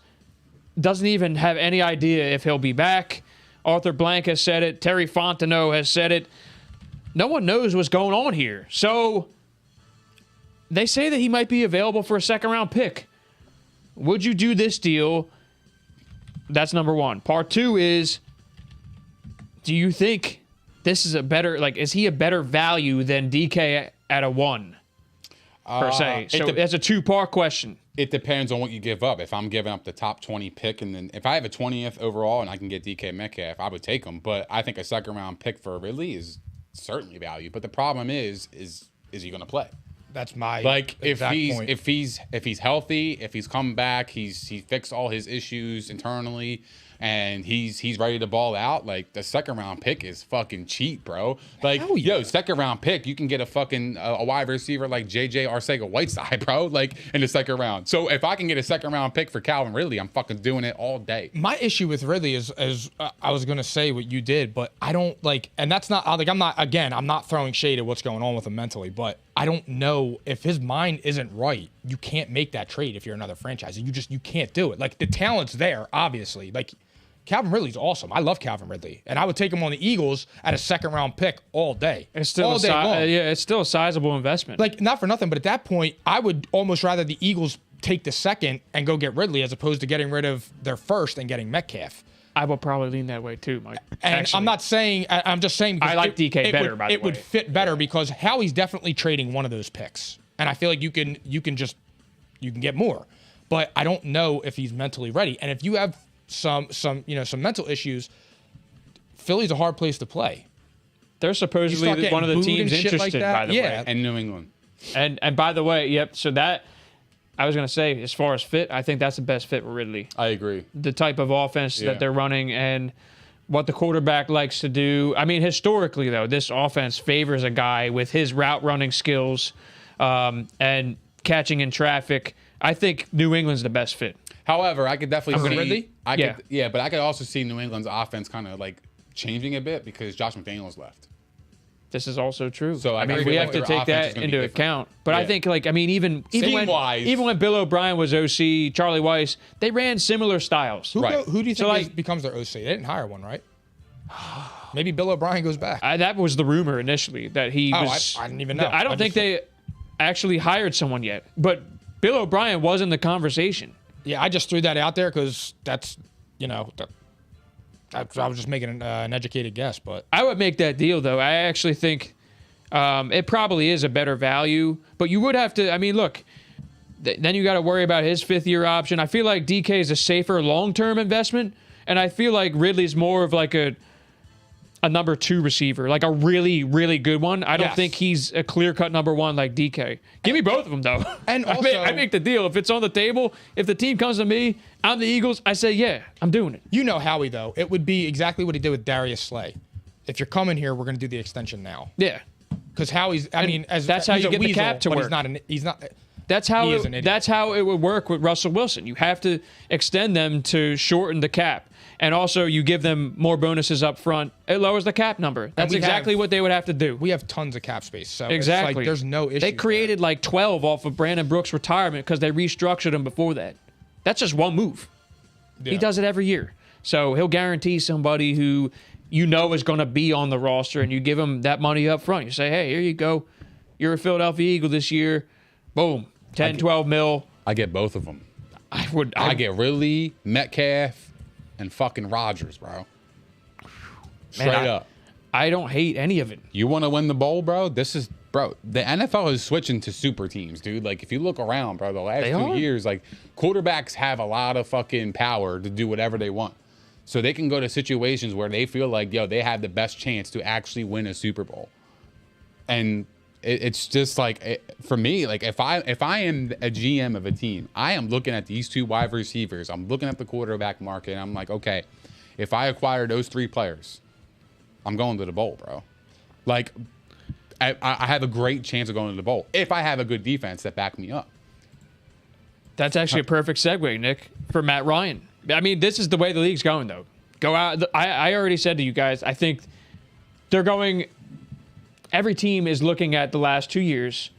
doesn't even have any idea if he'll be back. Arthur Blank has said it. Terry Fontenot has said it. No one knows what's going on here. So they say that he might be available for a second-round pick. Would you do this deal? That's number one. Part two is, do you think this is a better, is he a better value than DK at a 1, per se? So that's a two-part question. It depends on what you give up. If I'm giving up the top 20 pick, and then if I have a 20th overall and I can get DK Metcalf, I would take him. But I think a second round pick for Ridley is certainly value. But the problem is he going to play? That's my if he's point. if he's healthy, if he's come back, he fixed all his issues internally, and he's ready to ball out. Like, the second round pick is fucking cheap, bro. Like, Hell yeah. yo, second round pick, you can get a fucking a wide receiver like JJ Arcega-Whiteside, bro. Like, in the second round. So if I can get a second round pick for Calvin Ridley, I'm fucking doing it all day. My issue with Ridley is I was going to say what you did, but I don't and that's not like I'm not throwing shade at what's going on with him mentally, but I don't know if his mind isn't right. You can't make that trade if you're another franchise. You can't do it. Like, the talent's there, obviously. Like, Calvin Ridley's awesome. I love Calvin Ridley, and I would take him on the Eagles at a second round pick all day. It's still all day long. it's still a sizable investment. Like, not for nothing, but at that point, I would almost rather the Eagles take the second and go get Ridley as opposed to getting rid of their first and getting Metcalf. I will probably lean that way too, Mike. And Actually, I'm not saying, I'm just saying. I like DK better, by the It would way. fit better because Howie's definitely trading one of those picks. And I feel like you can get more. But I don't know if he's mentally ready. And if you have some mental issues, Philly's a hard place to play. They're You start supposedly getting one of the booed teams and shit like interested, that. by the Yeah. way. And New England. And by the way, yep. So that I was gonna say, as far as fit, I think that's the best fit for Ridley. I agree. The type of offense Yeah. that they're running and what the quarterback likes to do. I mean, historically though, this offense favors a guy with his route running skills and catching in traffic. I think New England's the best fit. However, I could definitely Over see Ridley? but I could also see New England's offense kind of like changing a bit because Josh McDaniels left. This is also true. So I I mean, agree we with have to your take offense is that gonna be into different. account. But I Yeah. think, even Scheme-wise. when Bill O'Brien was OC, Charlie Weiss, they ran similar styles. Who Right. do you think So, becomes their OC? They didn't hire one, right? Maybe Bill O'Brien goes back. That was the rumor initially that he Oh, was. I didn't even know. I don't I think just- they actually hired someone yet. But Bill O'Brien was in the conversation. Yeah, I just threw that out there because that's, I was just making an educated guess, but I would make that deal, though. I actually think it probably is a better value. But you would have to, I mean, look, then you got to worry about his fifth-year option. I feel like DK is a safer long-term investment, and I feel like Ridley's more of like a number 2 receiver, like a really, really good one. I don't Yes. think he's a clear-cut number 1 like DK. Give me both of them, though. And I also- I make the deal. If it's on the table, if the team comes to me, I'm the Eagles, I say, yeah, I'm doing it. you know Howie, though. It would be exactly what he did with Darius Slay. if you're coming here, we're going to do the extension now. Yeah. Because Howie's, I mean, that's how you get the cap to work. He's not. That's how it would work with Russell Wilson. You have to extend them to shorten the cap. And also, you give them more bonuses up front. It lowers the cap number. That's exactly what they would have to do. We have tons of cap space. So exactly. It's like there's no issue. They created like 12 off of Brandon Brooks' retirement because they restructured him before that. That's just one move. Yeah. He does it every year. So he'll guarantee somebody who you know is going to be on the roster, and you give him that money up front. You say, hey, here you go. You're a Philadelphia Eagle this year. Boom. 10, 12 mil. I get both of them. I get Ridley, Metcalf, and fucking Rodgers, bro. Straight up. I don't hate any of it. You want to win the bowl, bro? Bro, the NFL is switching to super teams, dude. Like, if you look around, bro, the last 2 years, like, quarterbacks have a lot of fucking power to do whatever they want. So they can go to situations where they feel like, yo, they have the best chance to actually win a Super Bowl. And it's just like, for me, like, if I am a GM of a team, I am looking at these 2 wide receivers. I'm looking at the quarterback market. And I'm like, okay, if I acquire those 3 players, I'm going to the bowl, bro. Like, I have a great chance of going to the bowl if I have a good defense that back me up. That's actually a perfect segue, Nick, for Matt Ryan. I mean, this is the way the league's going, though. Go out. I already said to you guys, I think they're going. Every team is looking at the last 2 years,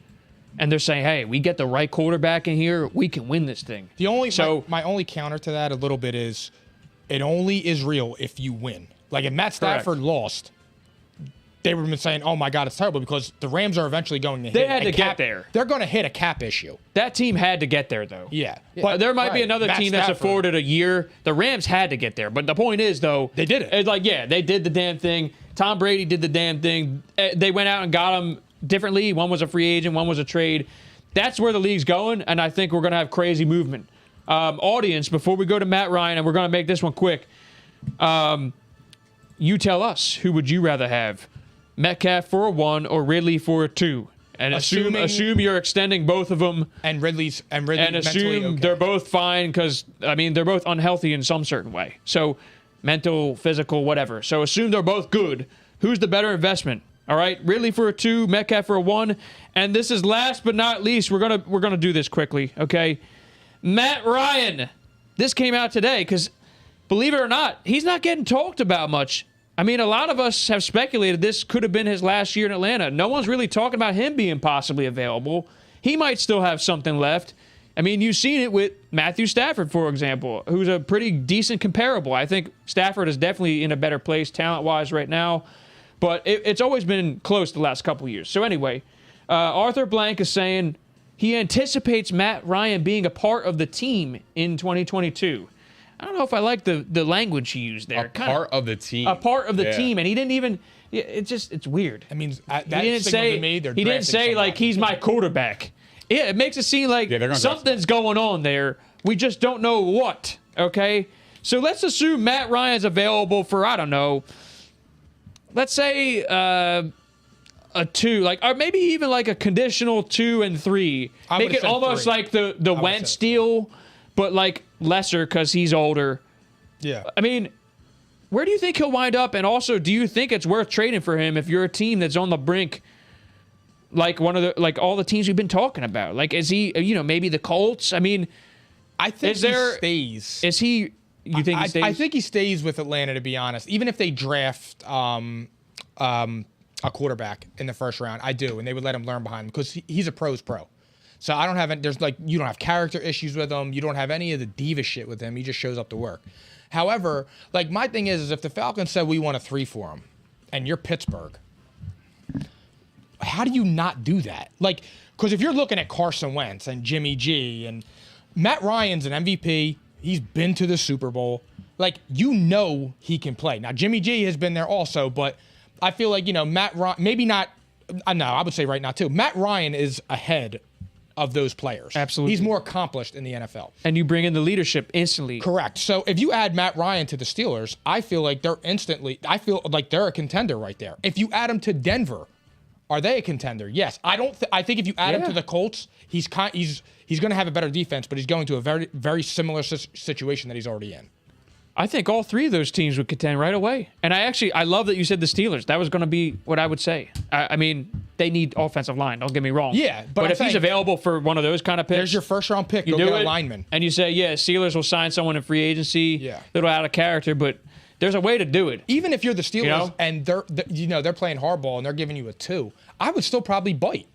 and they're saying, hey, we get the right quarterback in here, we can win this thing. My only counter to that a little bit is it only is real if you win. Like, if Matt Stafford lost, they would have been saying, oh, my God, it's terrible, because the Rams are eventually going to hit a cap. Get there. They're going to hit a cap issue. That team had to get there, though. Yeah. But there might be another team that's afforded a year. The Rams had to get there. But the point is, though, they did it. It's like, yeah, they did the damn thing. Tom Brady did the damn thing. They went out and got him differently. One was a free agent, one was a trade. That's where the league's going, and I think we're going to have crazy movement. Audience, before we go to Matt Ryan, and we're going to make this one quick, you tell us, who would you rather have? Metcalf for a 1 or Ridley for a 2? And assume you're extending both of them. And Ridley and okay. assume they're both fine because, I mean, they're both unhealthy in some certain way. So mental, physical, whatever. So assume they're both good. Who's the better investment? All right, Ridley for a 2, Metcalf for a 1. And this is last but not least. We're gonna do this quickly, okay? Matt Ryan. This came out today because, believe it or not, he's not getting talked about much. I mean, a lot of us have speculated this could have been his last year in Atlanta. No one's really talking about him being possibly available. He might still have something left. I mean, you've seen it with Matthew Stafford, for example, who's a pretty decent comparable. I think Stafford is definitely in a better place talent-wise right now, but it's always been close the last couple of years. So anyway, Arthur Blank is saying he anticipates Matt Ryan being a part of the team in 2022. I don't know if I like the language he used there. Part of the team. A part of the team, and he didn't even. It's weird. I mean, he didn't say like he's my quarterback. Yeah, it makes it seem like something's going on there. We just don't know what. Okay, so let's assume Matt Ryan's available for, I don't know. Let's say a 2, like, or maybe even like a conditional 2 and 3. Make it almost 3. Like the Wentz deal, but like lesser because he's older. Yeah. I mean, where do you think he'll wind up? And also, do you think it's worth trading for him if you're a team that's on the brink, like one of the all the teams we've been talking about? Like, is he, maybe the Colts? I mean, I think he stays. Is he? You think he stays? I think he stays with Atlanta, to be honest. Even if they draft a quarterback in the first round, I do, and they would let him learn behind him because he's a pro's pro. So I don't have any, you don't have character issues with him. You don't have any of the diva shit with him. He just shows up to work. However, like, my thing is if the Falcons said we want a 3 for him, and you're Pittsburgh, how do you not do that? Like, because if you're looking at Carson Wentz and Jimmy G and Matt Ryan's an MVP, he's been to the Super Bowl. Like, he can play. Now, Jimmy G has been there also, but I feel like, Matt Ryan, maybe not, no, I would say right now too, Matt Ryan is ahead of those players. Absolutely. He's more accomplished in the NFL. And you bring in the leadership instantly. Correct. So if you add Matt Ryan to the Steelers, I feel like they're a contender right there. If you add him to Denver, are they a contender? Yes. I think if you add him to the Colts, he's going to have a better defense, but he's going to a very, very similar situation that he's already in. I think all three of those teams would contend right away. And I love that you said the Steelers. That was going to be what I would say. I mean, they need offensive line. Don't get me wrong. Yeah, but if he's available for one of those kind of picks, there's your first round pick. You Go do get it, a lineman. and you say, yeah, Steelers will sign someone in free agency. Yeah, little out of character, but there's a way to do it. Even if you're the Steelers, You know? and they're playing hardball and they're giving you a 2, I would still probably bite.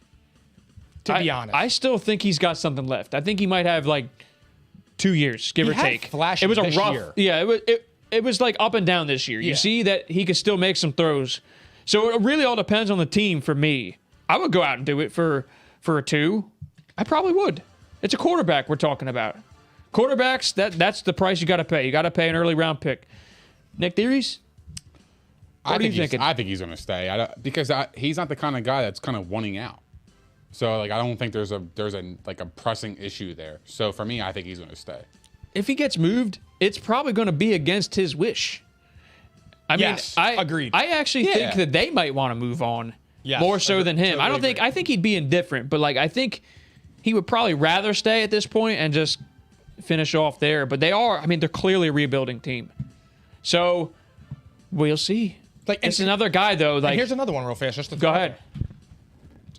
To be honest, I still think he's got something left. I think he might have like 2 years, give or take. Flashes it was a this rough year. Yeah, it was like up and down this year. You see that he could still make some throws. So it really all depends on the team for me. I would go out and do it for a 2. I probably would. It's a quarterback we're talking about. Quarterbacks, that's the price you got to pay. You got to pay an early round pick. Nick Theories? What are you thinking? I think he's going to stay because he's not the kind of guy that's kind of wanting out. So like I don't think there's a pressing issue there. So for me, I think he's going to stay. If he gets moved, it's probably going to be against his wish. I mean, agreed. I actually think that they might want to move on more so than him. Totally I think he'd be indifferent, but like I think he would probably rather stay at this point and just finish off there. But they're clearly a rebuilding team. So we'll see. Like it's another guy though. Like here's another one real fast. Just to go ahead.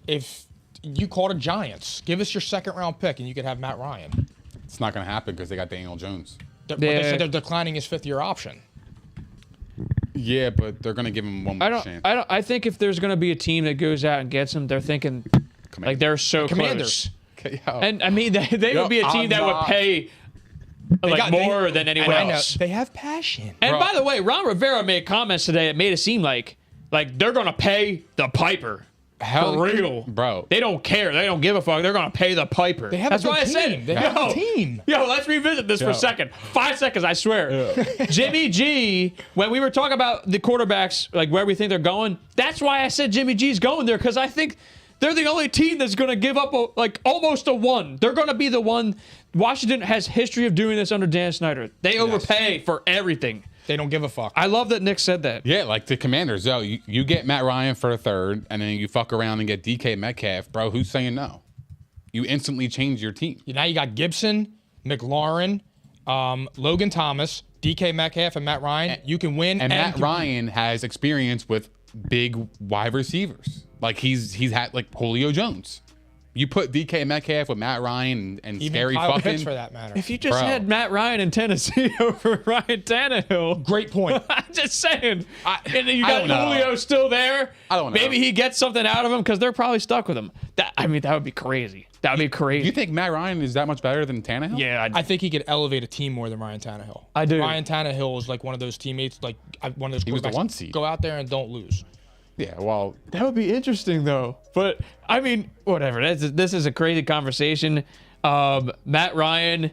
If you called a Giants, give us your second round pick and you could have Matt Ryan. It's not going to happen because they got Daniel Jones. They said they're declining his 5th-year option. Yeah, but they're going to give him one more chance. I think if there's going to be a team that goes out and gets him, they're thinking like they're so Commanders. Close. And I mean, they would be a team that would pay more than anyone else. They have passion. And by the way, Ron Rivera made comments today that made it seem like they're going to pay the piper. For real, bro. They don't care. They don't give a fuck. They're going to pay the piper. They have That's a why good I team. said, They have a team. Yo, let's revisit this for a second. 5 seconds, I swear. Yeah. Jimmy G, when we were talking about the quarterbacks, like where we think they're going, that's why I said Jimmy G's going there, because I think they're the only team that's going to give up almost a 1. They're going to be the one. Washington has history of doing this under Dan Snyder. They overpay for everything. They don't give a fuck. I love that Nick said that. Yeah, like the Commanders. Yo, you get Matt Ryan for a 3rd, and then you fuck around and get DK Metcalf, bro. Who's saying no? You instantly change your team. Now you got Gibson, McLaurin, Logan Thomas, DK Metcalf, and Matt Ryan. You can win. And Matt Ryan has experience with big wide receivers. Like he's had like Julio Jones. You put DK Metcalf with Matt Ryan and even scary Kyle fucking Pitts for that matter. If you just had Matt Ryan in Tennessee over Ryan Tannehill. Great point. I'm just saying. And you got Julio still there. I don't know. Maybe he gets something out of him because they're probably stuck with him. That would be crazy. That would be crazy. You think Matt Ryan is that much better than Tannehill? Yeah, I think he could elevate a team more than Ryan Tannehill. I do. Ryan Tannehill is like one of those teammates, like one of those. He was the 1 seed. Go out there and don't lose. Yeah, well, that would be interesting though. But I mean, whatever. This is a crazy conversation. Matt Ryan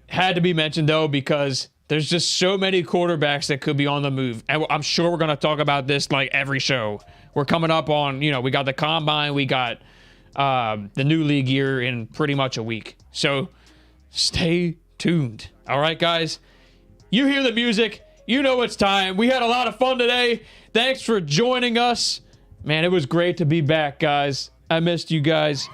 had to be mentioned though because there's just so many quarterbacks that could be on the move, and I'm sure we're gonna talk about this like every show. We're coming up on, we got the combine, we got the new league year in pretty much a week. So stay tuned. All right, guys. You hear the music. You know it's time. We had a lot of fun today. Thanks for joining us. Man, it was great to be back, guys. I missed you guys.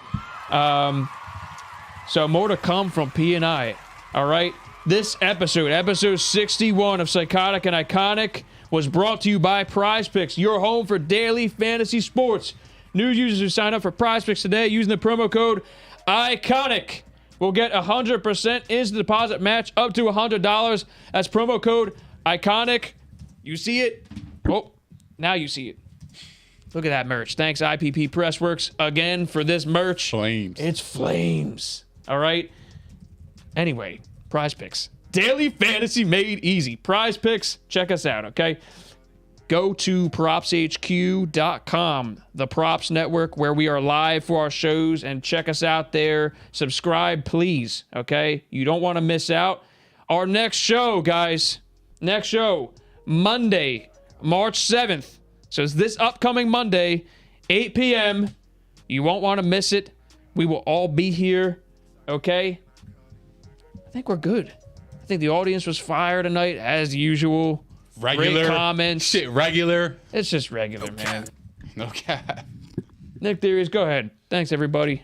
So more to come from P and I. All right. This episode 61 of Psychotic and Iconic, was brought to you by Prize Picks, your home for daily fantasy sports. New users who sign up for Prize Picks today using the promo code ICONIC will get 100% instant deposit match up to $100. That's promo code ICONIC. You see it? Oh, now you see it. Look at that merch. Thanks, IPP Pressworks, again for this merch. Flames. It's flames. All right? Anyway, Prize Picks. Daily fantasy made easy. Prize Picks. Check us out, okay? Go to propshq.com, the Props Network, where we are live for our shows, and check us out there. Subscribe, please, okay? You don't want to miss out. Our next show, guys, Monday, March 7th. So it's this upcoming Monday, 8 p.m. You won't want to miss it. We will all be here, okay? I think we're good. I think the audience was fire tonight, as usual. Regular. Great comments. Shit, regular. It's just regular, man. No cap. Nick Theories, go ahead. Thanks, everybody.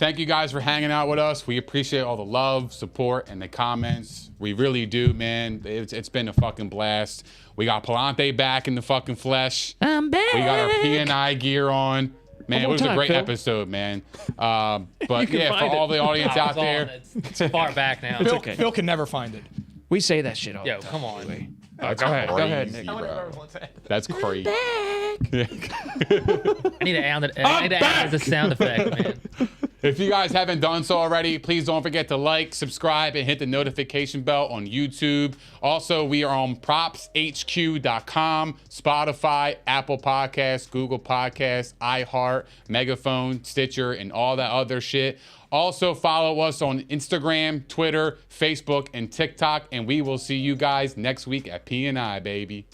thank you guys for hanging out with us. We appreciate all the love, support, and the comments. We really do, man. It's been a fucking blast. We got Palante back in the fucking flesh. I'm back. We got our P&I gear on. Man, it was a great episode, man. But yeah, for all the audience out there. It's far back now. Phil can never find it. We say that shit all Yo, the time. come on. That's Go ahead, crazy, Nick. bro. That's crazy. I need to add that as a sound effect, man. If you guys haven't done so already, please don't forget to like, subscribe, and hit the notification bell on YouTube. Also, we are on propshq.com, Spotify, Apple Podcasts, Google Podcasts, iHeart, Megaphone, Stitcher, and all that other shit. Also, follow us on Instagram, Twitter, Facebook, and TikTok, and we will see you guys next week at P&I, baby.